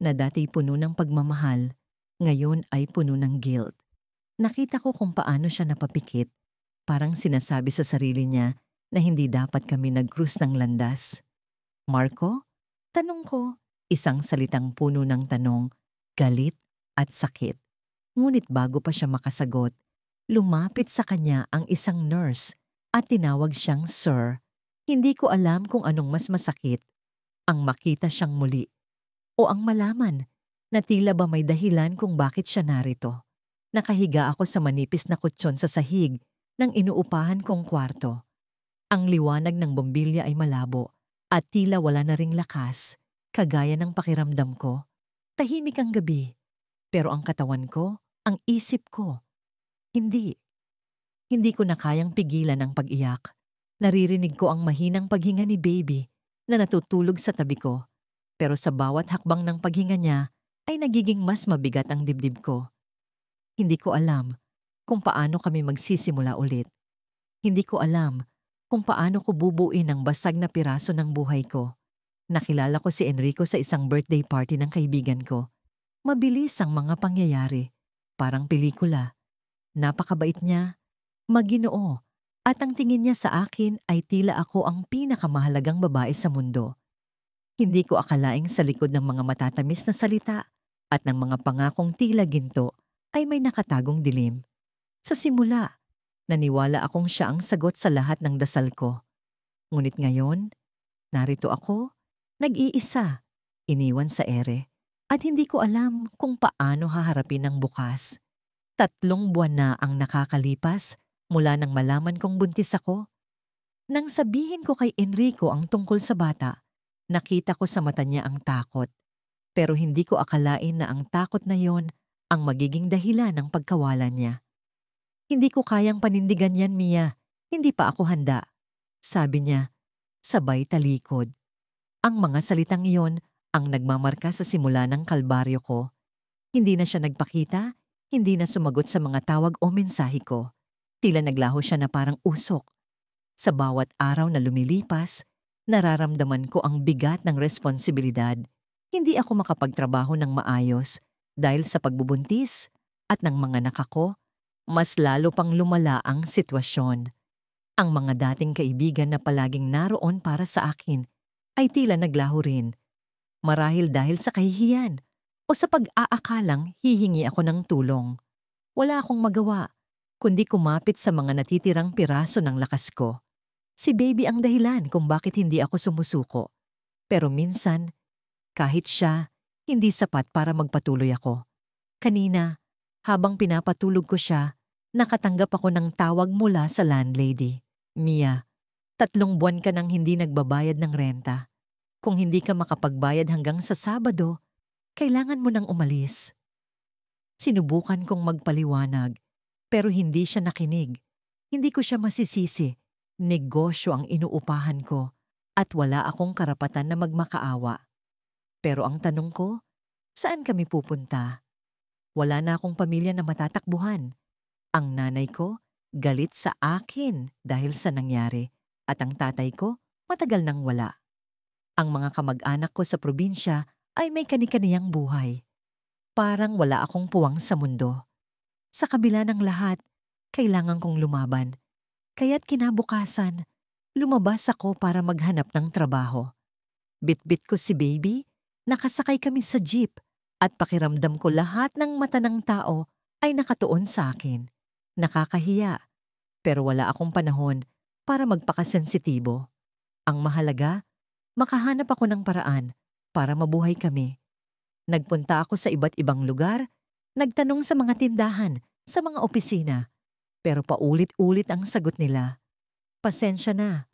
na dati puno ng pagmamahal, ngayon ay puno ng guilt. Nakita ko kung paano siya napapikit, parang sinasabi sa sarili niya na hindi dapat kami nag-cruise ng landas. "Marco?" Tanong ko, isang salitang puno ng tanong, galit at sakit. Ngunit bago pa siya makasagot, lumapit sa kanya ang isang nurse at tinawag siyang Sir. Hindi ko alam kung anong mas masakit, ang makita siyang muli o ang malaman na tila ba may dahilan kung bakit siya narito. Nakahiga ako sa manipis na kutsyon sa sahig ng inuupahan kong kwarto. Ang liwanag ng bombilya ay malabo at tila wala na ring lakas, kagaya ng pakiramdam ko. Tahimik ang gabi, pero ang katawan ko, ang isip ko, hindi. Hindi ko na kayang pigilan ang pag-iyak. Naririnig ko ang mahinang paghinga ni baby na natutulog sa tabi ko. Pero sa bawat hakbang ng paghinga niya ay nagiging mas mabigat ang dibdib ko. Hindi ko alam kung paano kami magsisimula ulit. Hindi ko alam kung paano ko bubuin ang basag na piraso ng buhay ko. Nakilala ko si Enrico sa isang birthday party ng kaibigan ko. Mabilis ang mga pangyayari, parang pelikula. Napakabait niya, maginoo, at ang tingin niya sa akin ay tila ako ang pinakamahalagang babae sa mundo. Hindi ko akalaing sa likod ng mga matatamis na salita at ng mga pangakong tila ginto ay may nakatagong dilim. Sa simula, naniwala akong siya ang sagot sa lahat ng dasal ko. Ngunit ngayon, narito ako, nag-iisa, iniwan sa ere, at hindi ko alam kung paano haharapin ang bukas. 3 buwan na ang nakakalipas mula nang malaman kong buntis ako. Nang sabihin ko kay Enrico ang tungkol sa bata, nakita ko sa mata niya ang takot. Pero hindi ko akalain na ang takot na yon ang magiging dahilan ng pagkawalan niya. "Hindi ko kayang panindigan yan, Mia. Hindi pa ako handa," sabi niya, sabay talikod. Ang mga salitang iyon ang nagmamarka sa simula ng kalbaryo ko. Hindi na siya nagpakita, hindi na sumagot sa mga tawag o mensahe ko. Tila naglaho siya na parang usok. Sa bawat araw na lumilipas, nararamdaman ko ang bigat ng responsibilidad. Hindi ako makapagtrabaho ng maayos dahil sa pagbubuntis at ng mga anak ko, mas lalo pang lumala ang sitwasyon. Ang mga dating kaibigan na palaging naroon para sa akin ay tila naglaho rin. Marahil dahil sa kahihiyan o sa pag-aakalang hihingi ako ng tulong. Wala akong magawa, kundi kumapit sa mga natitirang piraso ng lakas ko. Si baby ang dahilan kung bakit hindi ako sumusuko. Pero minsan, kahit siya, hindi sapat para magpatuloy ako. Kanina, habang pinapatulog ko siya, nakatanggap ako ng tawag mula sa landlady. "Mia, 3 buwan ka nang hindi nagbabayad ng renta. Kung hindi ka makapagbayad hanggang sa Sabado, kailangan mo nang umalis. Sinubukan kong magpaliwanag, pero hindi siya nakinig. Hindi ko siya masisisi. Negosyo ang inuupahan ko at wala akong karapatan na magmakaawa. Pero ang tanong ko, saan kami pupunta? Wala na akong pamilya na matatakbuhan. Ang nanay ko, galit sa akin dahil sa nangyari at ang tatay ko, matagal nang wala. Ang mga kamag-anak ko sa probinsya ay may kani-kaniyang buhay. Parang wala akong puwang sa mundo. Sa kabila ng lahat, kailangan kong lumaban. Kaya't kinabukasan, lumabas ako para maghanap ng trabaho. Bitbit ko si baby, nakasakay kami sa jeep at pakiramdam ko lahat ng mata ng tao ay nakatuon sa akin. Nakakahiya, pero wala akong panahon para magpakasensitibo. Ang mahalaga, makahanap ako ng paraan para mabuhay kami. Nagpunta ako sa iba't ibang lugar, nagtanong sa mga tindahan, sa mga opisina, pero paulit-ulit ang sagot nila. Pasensya na,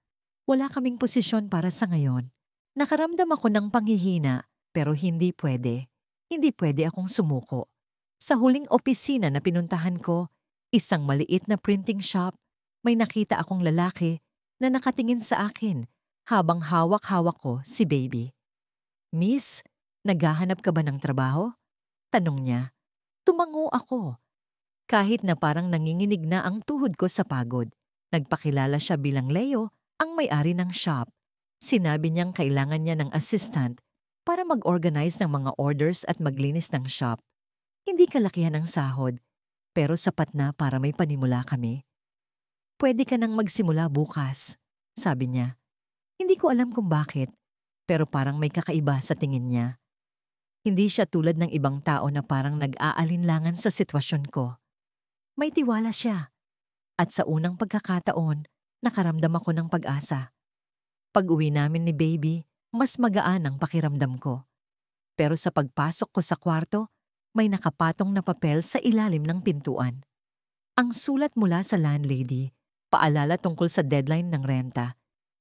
wala kaming posisyon para sa ngayon. Nakaramdam ako ng panghihina, pero hindi pwede. Hindi pwede akong sumuko. Sa huling opisina na pinuntahan ko, isang maliit na printing shop, may nakita akong lalaki na nakatingin sa akin habang hawak-hawak ko si baby. Miss, naghahanap ka ba ng trabaho? Tanong niya. Tumango ako. Kahit na parang nanginginig na ang tuhod ko sa pagod. Nagpakilala siya bilang Leo, ang may-ari ng shop. Sinabi niyang kailangan niya ng assistant para mag-organize ng mga orders at maglinis ng shop. Hindi kalakihan ang sahod, pero sapat na para may panimula kami. Pwede ka nang magsimula bukas, sabi niya. Hindi ko alam kung bakit, pero parang may kakaiba sa tingin niya. Hindi siya tulad ng ibang tao na parang nag-aalinlangan sa sitwasyon ko. May tiwala siya. At sa unang pagkakataon, nakaramdam ako ng pag-asa. Pag-uwi namin ni baby, mas magaan ang pakiramdam ko. Pero sa pagpasok ko sa kwarto, may nakapatong na papel sa ilalim ng pintuan. Ang sulat mula sa landlady, paalala tungkol sa deadline ng renta.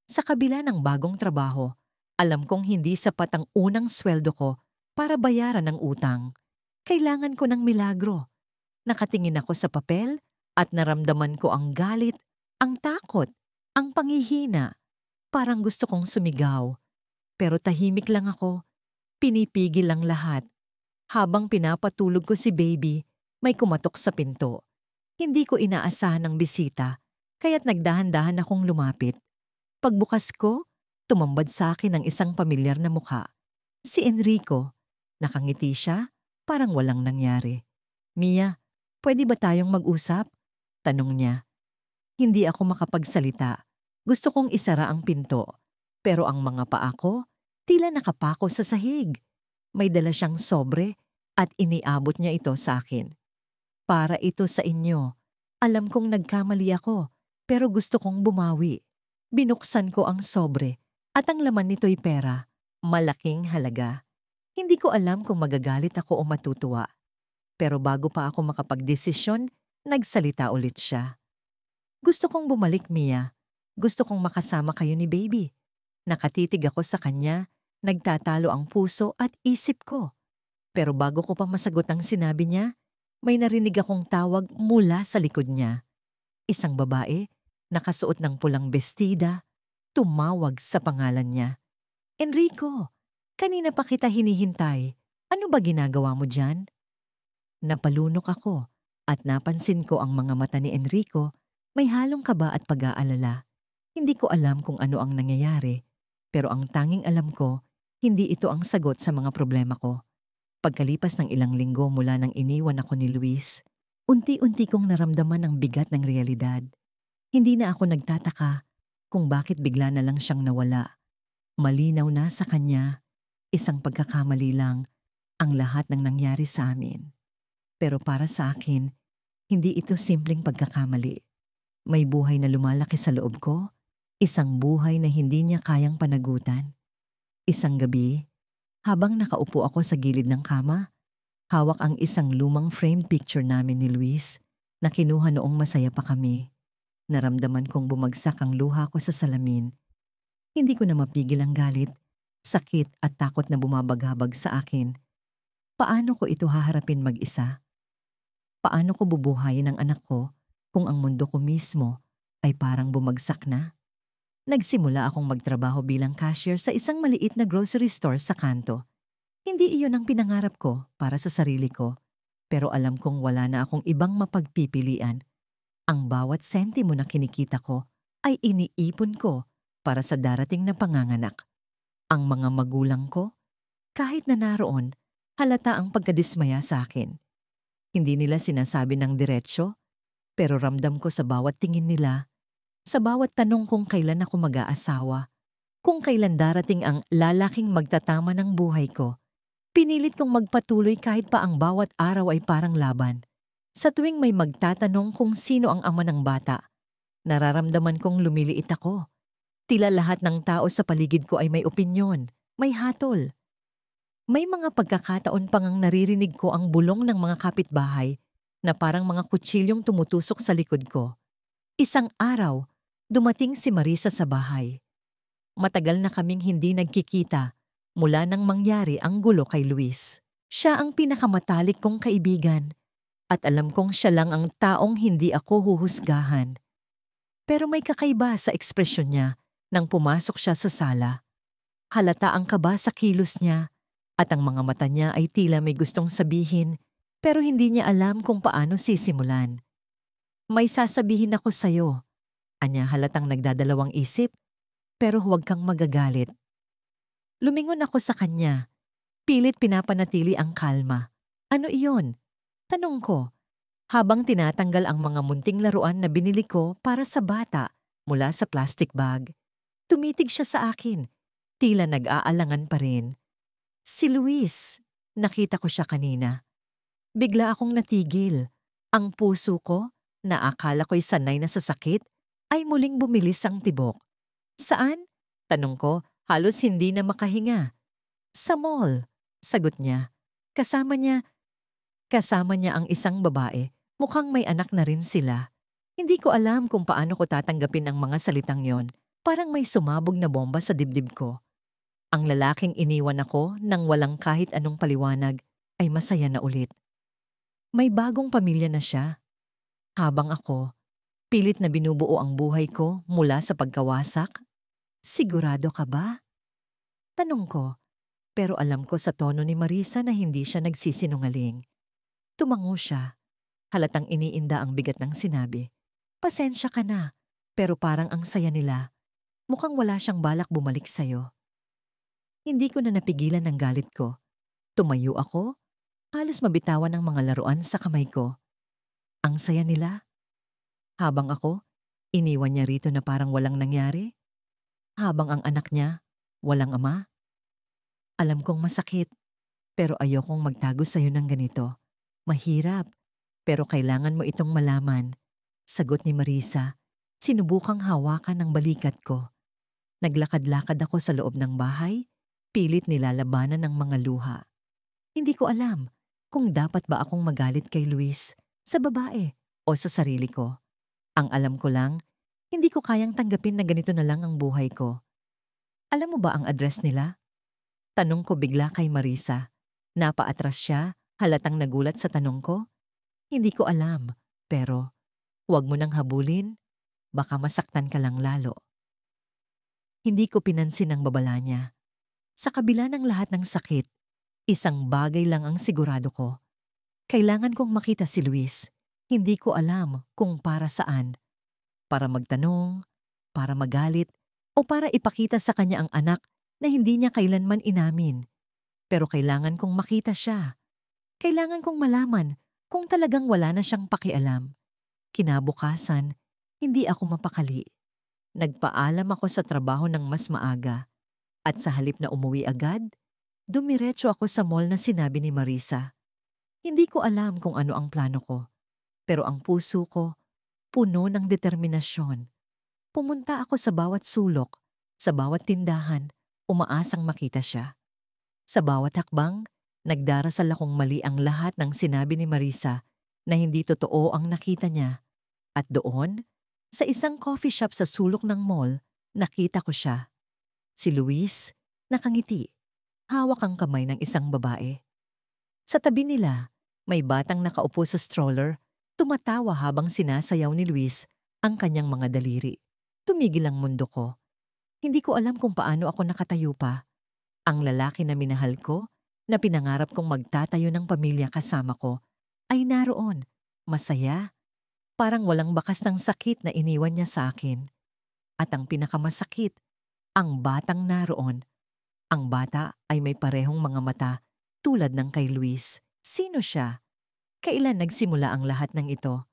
Sa kabila ng bagong trabaho, alam kong hindi sapat ang unang sweldo ko para bayaran ang utang. Kailangan ko ng milagro. Nakatingin ako sa papel at naramdaman ko ang galit, ang takot, ang panghihina. Parang gusto kong sumigaw. Pero tahimik lang ako. Pinipigil ang lahat. Habang pinapatulog ko si baby, may kumatok sa pinto. Hindi ko inaasahan ang bisita, kaya't nagdahan-dahan akong lumapit. Pagbukas ko, tumambad sa akin ang isang pamilyar na mukha. Si Enrico. Nakangiti siya, parang walang nangyari. Mia, pwede ba tayong mag-usap? Tanong niya. Hindi ako makapagsalita. Gusto kong isara ang pinto. Pero ang mga paa ko, tila nakapako sa sahig. May dala siyang sobre at iniabot niya ito sa akin. Para ito sa inyo. Alam kong nagkamali ako, pero gusto kong bumawi. Binuksan ko ang sobre at ang laman nito'y pera. Malaking halaga. Hindi ko alam kung magagalit ako o matutuwa. Pero bago pa ako makapagdesisyon, nagsalita ulit siya. Gusto kong bumalik, Mia. Gusto kong makasama kayo ni baby. Nakatitig ako sa kanya, nagtatalo ang puso at isip ko. Pero bago ko pa masagot ang sinabi niya, may narinig akong tawag mula sa likod niya. Isang babae, nakasuot ng pulang bestida, tumawag sa pangalan niya. Enrico, kanina pa kita hinihintay. Ano ba ginagawa mo dyan? Napalunok ako at napansin ko ang mga mata ni Enrico, may halong kaba at pag-aalala. Hindi ko alam kung ano ang nangyayari, pero ang tanging alam ko, hindi ito ang sagot sa mga problema ko. Pagkalipas ng ilang linggo mula nang iniwan ako ni Luis, unti-unti kong naramdaman ang bigat ng realidad. Hindi na ako nagtataka kung bakit bigla na lang siyang nawala. Malinaw na sa kanya, isang pagkakamali lang ang lahat ng nangyari sa amin. Pero para sa akin, hindi ito simpleng pagkakamali. May buhay na lumalaki sa loob ko, isang buhay na hindi niya kayang panagutan. Isang gabi, habang nakaupo ako sa gilid ng kama, hawak ang isang lumang framed picture namin ni Luis na kinuha noong masaya pa kami. Naramdaman kong bumagsak ang luha ko sa salamin. Hindi ko na mapigil ang galit, sakit at takot na bumabagabag sa akin. Paano ko ito haharapin mag-isa? Paano ko bubuhayin ang anak ko kung ang mundo ko mismo ay parang bumagsak na? Nagsimula akong magtrabaho bilang cashier sa isang maliit na grocery store sa kanto. Hindi iyon ang pinangarap ko para sa sarili ko, pero alam kong wala na akong ibang mapagpipilian. Ang bawat sentimo na kinikita ko ay iniipon ko para sa darating na panganganak. Ang mga magulang ko, kahit na naroon, halata ang pagkadismaya sa akin. Hindi nila sinasabi ng diretsyo, pero ramdam ko sa bawat tingin nila, sa bawat tanong kung kailan ako mag-aasawa, kung kailan darating ang lalaking magtatama ng buhay ko. Pinilit kong magpatuloy kahit pa ang bawat araw ay parang laban. Sa tuwing may magtatanong kung sino ang ama ng bata, nararamdaman kong lumiliit ako. Tila lahat ng tao sa paligid ko ay may opinyon, may hatol. May mga pagkakataon pang ang naririnig ko ang bulong ng mga kapitbahay na parang mga kutsilyong tumutusok sa likod ko. Isang araw, dumating si Marisa sa bahay. Matagal na kaming hindi nagkikita mula nang mangyari ang gulo kay Luis. Siya ang pinakamatalik kong kaibigan at alam kong siya lang ang taong hindi ako huhusgahan. Pero may kakaiba sa ekspresyon niya nang pumasok siya sa sala. Halata ang kaba sa kilos niya at ang mga mata niya ay tila may gustong sabihin pero hindi niya alam kung paano sisimulan. May sasabihin ako sa'yo. Anya halatang nagdadalawang isip, pero huwag kang magagalit. Lumingon ako sa kanya. Pilit pinapanatili ang kalma. Ano iyon? Tanong ko, habang tinatanggal ang mga munting laruan na binili ko para sa bata mula sa plastic bag. Tumitig siya sa akin. Tila nag-aalangan pa rin. Si Luis. Nakita ko siya kanina. Bigla akong natigil. Ang puso ko, na akala ko'y sanay na sa sakit, ay muling bumilis ang tibok. Saan? Tanong ko, halos hindi na makahinga. Sa mall, sagot niya. Kasama niya ang isang babae. Mukhang may anak na rin sila. Hindi ko alam kung paano ko tatanggapin ang mga salitang yon. Parang may sumabog na bomba sa dibdib ko. Ang lalaking iniwan ako nang walang kahit anong paliwanag ay masaya na ulit. May bagong pamilya na siya. Habang ako, pilit na binubuo ang buhay ko mula sa pagkawasak. Sigurado ka ba? Tanong ko, pero alam ko sa tono ni Marisa na hindi siya nagsisinungaling. Tumango siya. Halatang iniinda ang bigat ng sinabi. Pasensya ka na, pero parang ang saya nila. Mukhang wala siyang balak bumalik sa'yo. Hindi ko na napigilan ang galit ko. Tumayo ako, halos mabitawan ang mga laruan sa kamay ko. Ang saya nila. Habang ako, iniwan niya rito na parang walang nangyari. Habang ang anak niya, walang ama. Alam kong masakit, pero ayokong magtago sa'yo ng ganito. Mahirap, pero kailangan mo itong malaman. Sagot ni Marisa. Sinubukang hawakan ng balikat ko. Naglakad-lakad ako sa loob ng bahay, pilit nilalabanan ng mga luha. Hindi ko alam kung dapat ba akong magalit kay Luis, sa babae o sa sarili ko. Ang alam ko lang, hindi ko kayang tanggapin na ganito na lang ang buhay ko. Alam mo ba ang address nila? Tanong ko bigla kay Marisa. Napaatras siya, halatang nagulat sa tanong ko. Hindi ko alam, pero huwag mo nang habulin, baka masaktan ka lang lalo. Hindi ko pinansin ang babala niya. Sa kabila ng lahat ng sakit, isang bagay lang ang sigurado ko. Kailangan kong makita si Luis. Hindi ko alam kung para saan. Para magtanong, para magalit, o para ipakita sa kanya ang anak na hindi niya kailanman inamin. Pero kailangan kong makita siya. Kailangan kong malaman kung talagang wala na siyang pakialam. Kinabukasan, hindi ako mapakali. Nagpaalam ako sa trabaho ng mas maaga. At sa halip na umuwi agad, dumiretso ako sa mall na sinabi ni Marisa. Hindi ko alam kung ano ang plano ko, pero ang puso ko, puno ng determinasyon. Pumunta ako sa bawat sulok, sa bawat tindahan, umaasang makita siya. Sa bawat hakbang, nagdarasal akong mali ang lahat ng sinabi ni Marisa na hindi totoo ang nakita niya. At doon, Sa isang coffee shop sa sulok ng mall, nakita ko siya. Si Luis, nakangiti, hawak ang kamay ng isang babae. Sa tabi nila, may batang nakaupo sa stroller, tumatawa habang sinasayaw ni Luis ang kanyang mga daliri. Tumigil ang mundo ko. Hindi ko alam kung paano ako nakatayo pa. Ang lalaki na minahal ko, na pinangarap kong magtatayo ng pamilya kasama ko, ay naroon, masaya. Parang walang bakas ng sakit na iniwan niya sa akin. At ang pinakamasakit, ang batang naroon. Ang bata ay may parehong mga mata tulad ng kay Luis. Sino siya? Kailan nagsimula ang lahat ng ito?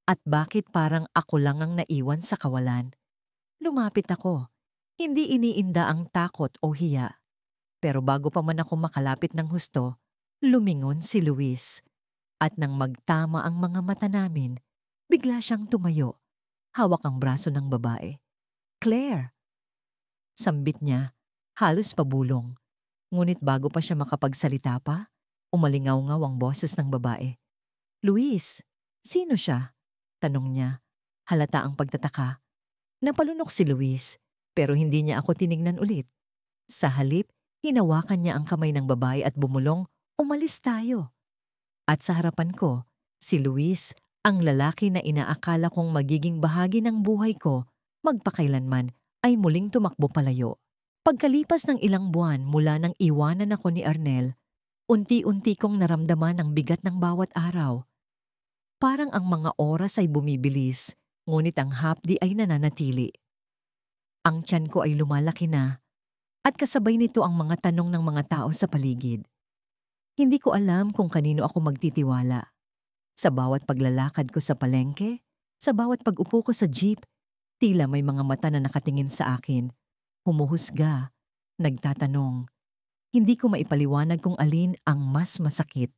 At bakit parang ako lang ang naiwan sa kawalan? Lumapit ako. Hindi iniinda ang takot o hiya. Pero bago pa man ako makalapit ng husto, lumingon si Luis. At nang magtama ang mga mata namin, bigla siyang tumayo. Hawak ang braso ng babae. Claire! Sambit niya, halos pabulong. Ngunit bago pa siya makapagsalita pa, umalingaw-ngaw ang boses ng babae. Luis, sino siya? Tanong niya. Halata ang pagtataka. Napalunok si Luis, pero hindi niya ako tinignan ulit. Sa halip, hinawakan niya ang kamay ng babae at bumulong, umalis tayo. At sa harapan ko, si Luis, ang lalaki na inaakala kong magiging bahagi ng buhay ko, magpakailanman ay muling tumakbo palayo. Pagkalipas ng ilang buwan mula nang iwanan ako ni Arnel, unti-unti kong naramdaman ang bigat ng bawat araw. Parang ang mga oras ay bumibilis, ngunit ang hapdi ay nananatili. Ang tiyan ko ay lumalaki na, at kasabay nito ang mga tanong ng mga tao sa paligid. Hindi ko alam kung kanino ako magtitiwala. Sa bawat paglalakad ko sa palengke, sa bawat pag-upo ko sa jeep, tila may mga mata na nakatingin sa akin. Humuhusga, nagtatanong. Hindi ko maipaliwanag kung alin ang mas masakit.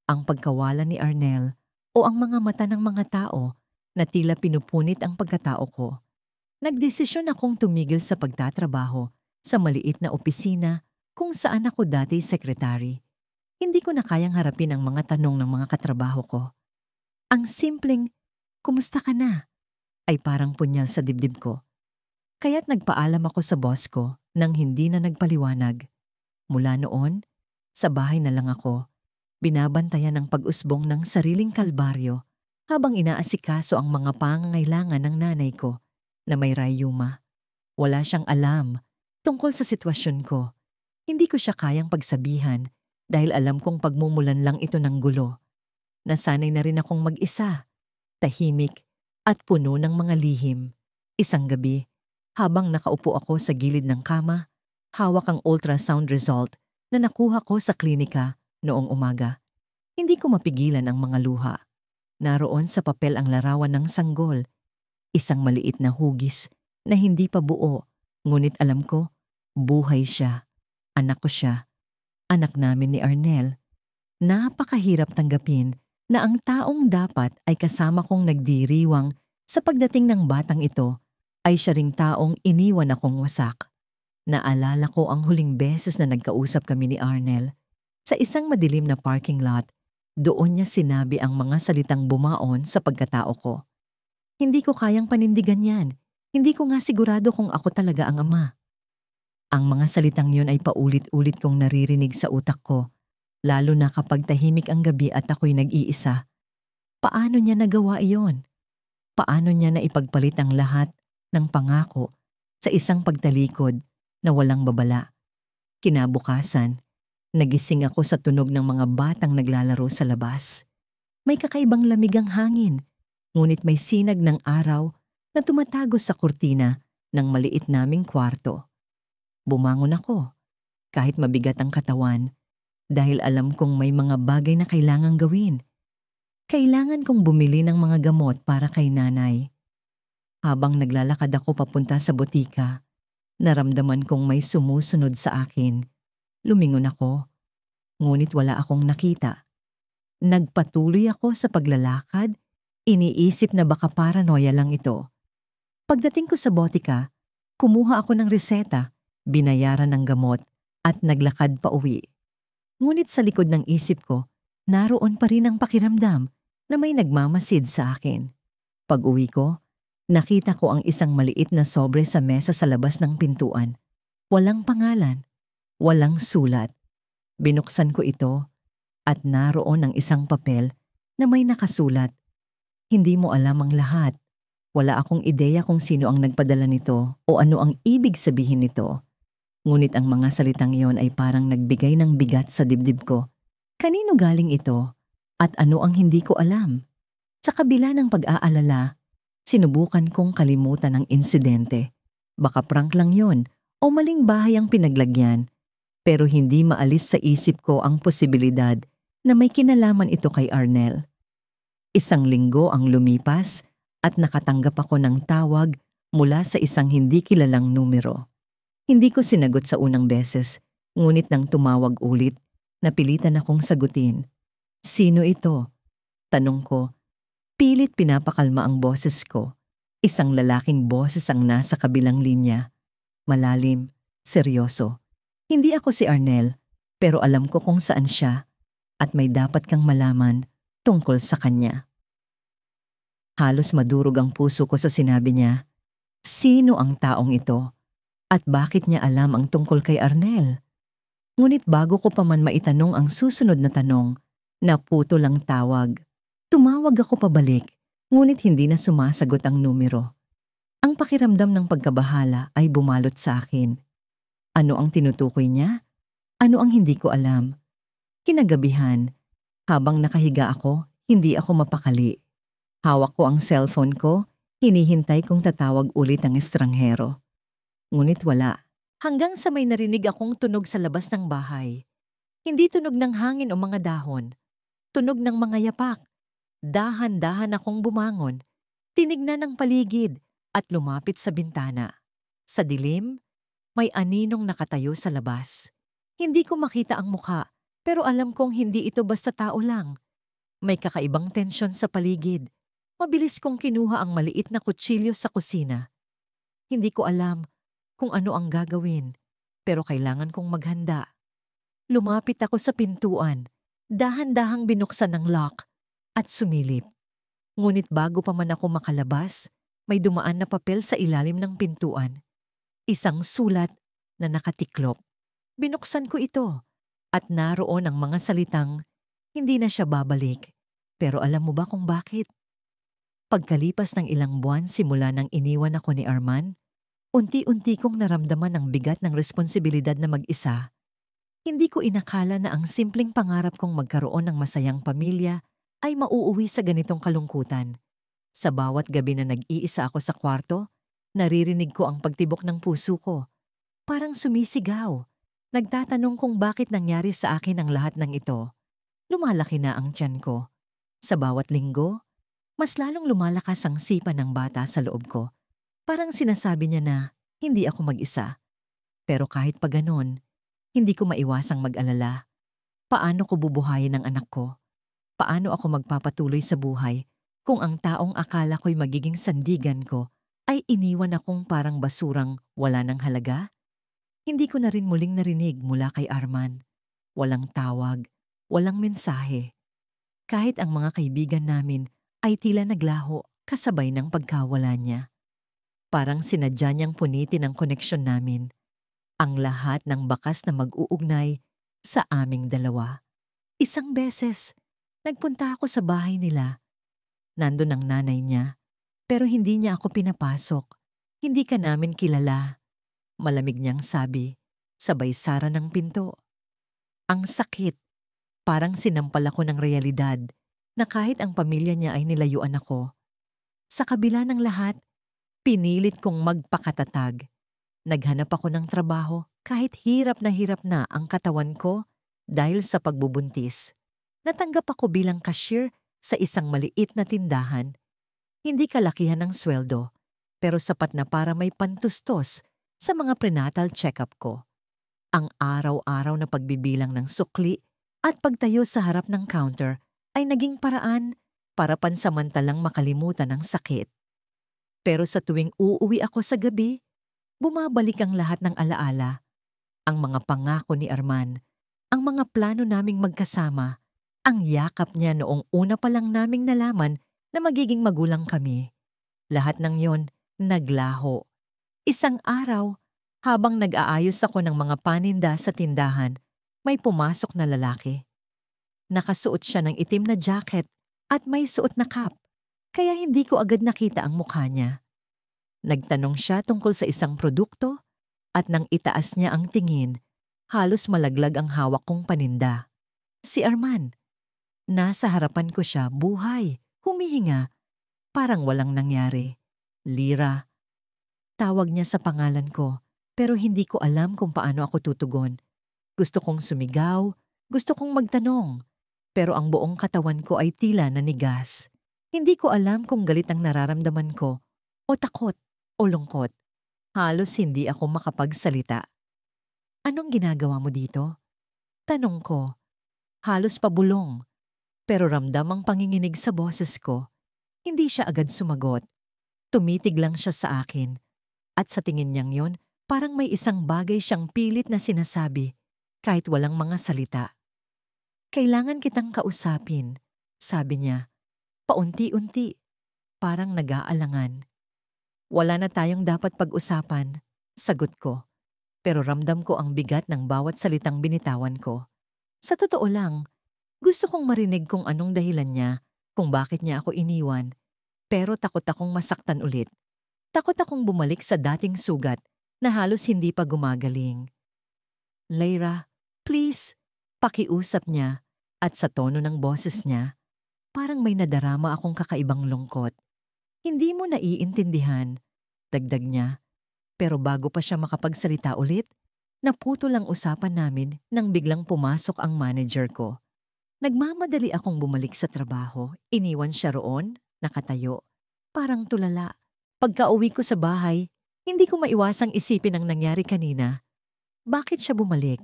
Ang pagkawala ni Arnel o ang mga mata ng mga tao na tila pinupunit ang pagkatao ko. Nagdesisyon akong tumigil sa pagtatrabaho sa maliit na opisina kung saan ako dati sekretary. Hindi ko na kayang harapin ang mga tanong ng mga katrabaho ko. Ang simpleng, "Kumusta ka na?" ay parang punyal sa dibdib ko. Kaya't nagpaalam ako sa boss ko nang hindi na nagpaliwanag. Mula noon, sa bahay na lang ako, binabantayan ang pag-usbong ng sariling kalbaryo habang inaasikaso ang mga pangangailangan ng nanay ko na may rayuma. Wala siyang alam tungkol sa sitwasyon ko. Hindi ko siya kayang pagsabihan dahil alam kong pagmumulan lang ito ng gulo. Nasanay na rin akong mag-isa, tahimik at puno ng mga lihim. Isang gabi, habang nakaupo ako sa gilid ng kama, hawak ang ultrasound result na nakuha ko sa klinika noong umaga. Hindi ko mapigilan ang mga luha. Naroon sa papel ang larawan ng sanggol, isang maliit na hugis na hindi pa buo, ngunit alam ko, buhay siya. Anak ko siya. Anak namin ni Arnel. Napakahirap tanggapin na ang taong dapat ay kasama kong nagdiriwang sa pagdating ng batang ito ay siya ring taong iniwan akong wasak. Naalala ko ang huling beses na nagkausap kami ni Arnel. Sa isang madilim na parking lot, doon niya sinabi ang mga salitang bumaon sa pagkatao ko. Hindi ko kayang panindigan yan. Hindi ko nga sigurado kung ako talaga ang ama. Ang mga salitang yun ay paulit-ulit kong naririnig sa utak ko, lalo na kapag tahimik ang gabi at ako'y nag-iisa. Paano niya nagawa iyon? Paano niya na ipagpalit ang lahat ng pangako sa isang pagtalikod na walang babala? Kinabukasan, nagising ako sa tunog ng mga batang naglalaro sa labas. May kakaibang lamig ang hangin, ngunit may sinag ng araw na tumatago sa kurtina ng maliit naming kwarto. Bumangon ako, kahit mabigat ang katawan, dahil alam kong may mga bagay na kailangang gawin. Kailangan kong bumili ng mga gamot para kay nanay. Habang naglalakad ako papunta sa botika, naramdaman kong may sumusunod sa akin. Lumingon ako, ngunit wala akong nakita. Nagpatuloy ako sa paglalakad, iniisip na baka paranoia lang ito. Pagdating ko sa botika, kumuha ako ng reseta, binayaran ng gamot at naglakad pa uwi. Ngunit sa likod ng isip ko, naroon pa rin ang pakiramdam na may nagmamasid sa akin. Pag-uwi ko, Nakita ko ang isang maliit na sobre sa mesa sa labas ng pintuan. Walang pangalan, walang sulat. Binuksan ko ito at naroon ang isang papel na may nakasulat. Hindi mo alam ang lahat. Wala akong ideya kung sino ang nagpadala nito o ano ang ibig sabihin nito. Ngunit ang mga salitang iyon ay parang nagbigay ng bigat sa dibdib ko. Kanino galing ito? At ano ang hindi ko alam? Sa kabila ng pag-aalala, sinubukan kong kalimutan ang insidente. Baka prank lang yon o maling bahay ang pinaglagyan. Pero hindi maalis sa isip ko ang posibilidad na may kinalaman ito kay Arnel. Isang linggo ang lumipas at nakatanggap ako ng tawag mula sa isang hindi kilalang numero. Hindi ko sinagot sa unang beses, ngunit nang tumawag ulit, napilitan akong sagutin. Sino ito? Tanong ko. Pilit pinapakalma ang boses ko. Isang lalaking boses ang nasa kabilang linya. Malalim, seryoso. Hindi ako si Arnel, pero alam ko kung saan siya at may dapat kang malaman tungkol sa kanya. Halos madurog ang puso ko sa sinabi niya. Sino ang taong ito? At bakit niya alam ang tungkol kay Arnel? Ngunit bago ko pa man maitanong ang susunod na tanong, naputo lang tawag. Tumawag ako pabalik, ngunit hindi na sumasagot ang numero. Ang pakiramdam ng pagkabahala ay bumalot sa akin. Ano ang tinutukoy niya? Ano ang hindi ko alam? Kinagabihan, habang nakahiga ako, hindi ako mapakali. Hawak ko ang cellphone ko, hinihintay kong tatawag ulit ang estranghero. Ngunit wala. Hanggang sa may narinig akong tunog sa labas ng bahay. Hindi tunog ng hangin o mga dahon. Tunog ng mga yapak. Dahan-dahan akong bumangon. Tinignan ang paligid at lumapit sa bintana. Sa dilim, may aninong nakatayo sa labas. Hindi ko makita ang muka, pero alam kong hindi ito basta tao lang. May kakaibang tensyon sa paligid. Mabilis kong kinuha ang maliit na kutsilyo sa kusina. Hindi ko alam kung ano ang gagawin, pero kailangan kong maghanda. Lumapit ako sa pintuan, dahan-dahang binuksan ang lock at sumilip. Ngunit bago pa man ako makalabas, may dumaan na papel sa ilalim ng pintuan. Isang sulat na nakatiklop. Binuksan ko ito at naroon ang mga salitang, hindi na siya babalik. Pero alam mo ba kung bakit? Pagkalipas ng ilang buwan simula nang iniwan ako ni Arman, unti-unti kong naramdaman ang bigat ng responsibilidad na mag-isa. Hindi ko inakala na ang simpleng pangarap kong magkaroon ng masayang pamilya ay mauuwi sa ganitong kalungkutan. Sa bawat gabi na nag-iisa ako sa kwarto, naririnig ko ang pagtibok ng puso ko. Parang sumisigaw. Nagtatanong kung bakit nangyari sa akin ang lahat ng ito. Lumalaki na ang tiyan ko. Sa bawat linggo, mas lalong lumalakas ang sipa ng bata sa loob ko. Parang sinasabi niya na hindi ako mag-isa. Pero kahit pa ganon, hindi ko maiwasang mag-alala. Paano ko bubuhayin ang anak ko? Paano ako magpapatuloy sa buhay kung ang taong akala ko'y magiging sandigan ko ay iniwan akong parang basurang wala ng halaga? Hindi ko na rin muling narinig mula kay Arman. Walang tawag, walang mensahe. Kahit ang mga kaibigan namin ay tila naglaho kasabay ng pagkawala niya. Parang sinadya niyang punitin ang koneksyon namin. Ang lahat ng bakas na mag-uugnay sa aming dalawa. Isang beses, nagpunta ako sa bahay nila. Nandun ang nanay niya, pero hindi niya ako pinapasok. Hindi ka namin kilala. Malamig niyang sabi, sabay sara ng pinto. Ang sakit, parang sinampal ako ng realidad na kahit ang pamilya niya ay nilayuan ako. Sa kabila ng lahat, pinilit kong magpakatatag. Naghanap ako ng trabaho kahit hirap na ang katawan ko dahil sa pagbubuntis. Natanggap ako bilang cashier sa isang maliit na tindahan. Hindi kalakihan ng sweldo, pero sapat na para may pantustos sa mga prenatal check-up ko. Ang araw-araw na pagbibilang ng sukli at pagtayo sa harap ng counter ay naging paraan para pansamantalang makalimutan ang sakit. Pero sa tuwing uuwi ako sa gabi, bumabalik ang lahat ng alaala. Ang mga pangako ni Arman, ang mga plano naming magkasama, ang yakap niya noong una pa lang naming nalaman na magiging magulang kami. Lahat ng yon naglaho. Isang araw, habang nag-aayos ako ng mga paninda sa tindahan, may pumasok na lalaki. Nakasuot siya ng itim na jacket at may suot na cap, kaya hindi ko agad nakita ang mukha niya. Nagtanong siya tungkol sa isang produkto at nang itaas niya ang tingin, halos malaglag ang hawak kong paninda. Si Arman. Nasa harapan ko siya, buhay, humihinga, parang walang nangyari. Lira. Tawag niya sa pangalan ko, pero hindi ko alam kung paano ako tutugon. Gusto kong sumigaw, gusto kong magtanong, pero ang buong katawan ko ay tila nanigas. Hindi ko alam kung galit ang nararamdaman ko, o takot, o lungkot. Halos hindi ako makapagsalita. Anong ginagawa mo dito? Tanong ko. Halos pabulong. Pero ramdam ang panginginig sa boses ko. Hindi siya agad sumagot. Tumitig lang siya sa akin. At sa tingin niyang yon, parang may isang bagay siyang pilit na sinasabi, kahit walang mga salita. Kailangan kitang kausapin, sabi niya. Paunti-unti, parang nag-aalangan. Wala na tayong dapat pag-usapan, sagot ko. Pero ramdam ko ang bigat ng bawat salitang binitawan ko. Sa totoo lang, gusto kong marinig kung anong dahilan niya, kung bakit niya ako iniwan. Pero takot akong masaktan ulit. Takot akong bumalik sa dating sugat na halos hindi pa gumagaling. Lyra, please, pakiusap niya at sa tono ng boses niya, parang may nadarama akong kakaibang lungkot. Hindi mo naiintindihan, dagdag niya. Pero bago pa siya makapagsalita ulit, naputol ang usapan namin nang biglang pumasok ang manager ko. Nagmamadali akong bumalik sa trabaho. Iniwan siya roon, nakatayo. Parang tulala. Pagka-uwi ko sa bahay, hindi ko maiwasang isipin ang nangyari kanina. Bakit siya bumalik?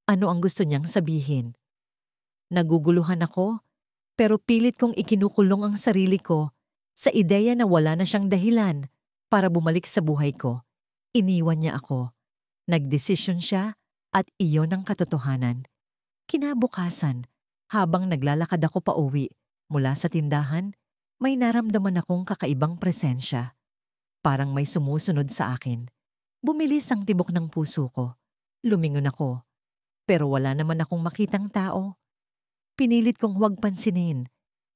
Ano ang gusto niyang sabihin? Naguguluhan ako, pero pilit kong ikinukulong ang sarili ko sa ideya na wala na siyang dahilan para bumalik sa buhay ko. Iniwan niya ako. Nagdesisyon siya at iyon ang katotohanan. Kinabukasan, habang naglalakad ako pauwi mula sa tindahan, may naramdaman akong kakaibang presensya. Parang may sumusunod sa akin. Bumilis ang tibok ng puso ko. Lumingon ako. Pero wala naman akong makitang tao. Pinilit kong huwag pansinin.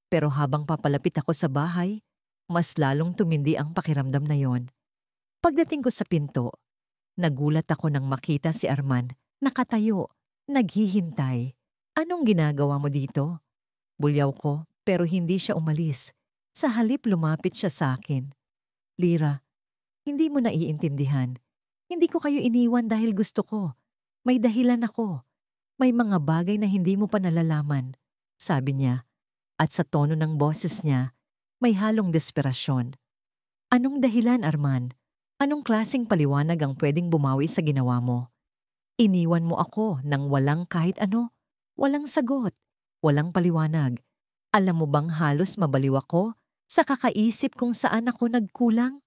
Pero habang papalapit ako sa bahay, mas lalong tumindi ang pakiramdam na yon. Pagdating ko sa pinto, nagulat ako nang makita si Arman, nakatayo, naghihintay. Anong ginagawa mo dito? Bulyaw ko, pero hindi siya umalis. Sa halip lumapit siya sa akin. Lyra, hindi mo naiintindihan. Hindi ko kayo iniwan dahil gusto ko. May dahilan ako. May mga bagay na hindi mo pa nalalaman, sabi niya. At sa tono ng boses niya, may halong desperasyon. Anong dahilan, Arman? Anong klaseng paliwanag ang pwedeng bumawi sa ginawa mo? Iniwan mo ako nang walang kahit ano. Walang sagot, walang paliwanag. Alam mo bang halos mabaliw ako sa kakaisip kung saan ako nagkulang?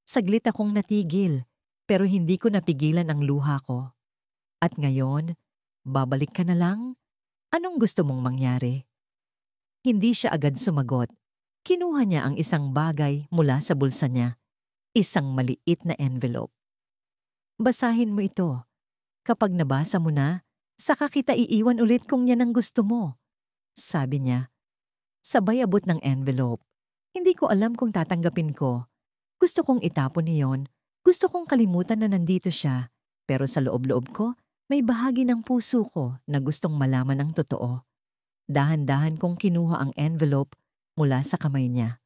Saglit akong natigil, pero hindi ko napigilan ang luha ko. At ngayon, babalik ka na lang? Anong gusto mong mangyari? Hindi siya agad sumagot. Kinuha niya ang isang bagay mula sa bulsa niya. Isang maliit na envelope. Basahin mo ito. Kapag nabasa mo na, saka kita iiwan ulit kung yan ang gusto mo, sabi niya. Sabay abot ng envelope. Hindi ko alam kung tatanggapin ko. Gusto kong itapon niyon. Gusto kong kalimutan na nandito siya. Pero sa loob-loob ko, may bahagi ng puso ko na gustong malaman ang totoo. Dahan-dahan kong kinuha ang envelope mula sa kamay niya.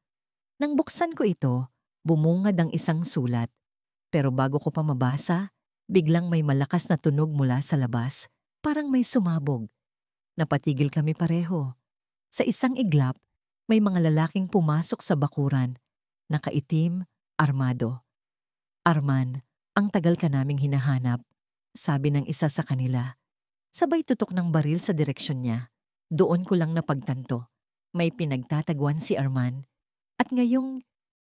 Nang buksan ko ito, bumungad ang isang sulat. Pero bago ko pa mabasa, biglang may malakas na tunog mula sa labas. Parang may sumabog. Napatigil kami pareho. Sa isang iglap, may mga lalaking pumasok sa bakuran. Nakaitim, armado. Arman, ang tagal ka naming hinahanap, sabi ng isa sa kanila. Sabay tutok ng baril sa direksyon niya. Doon ko lang napagtanto. May pinagtatagwan si Arman. At ngayong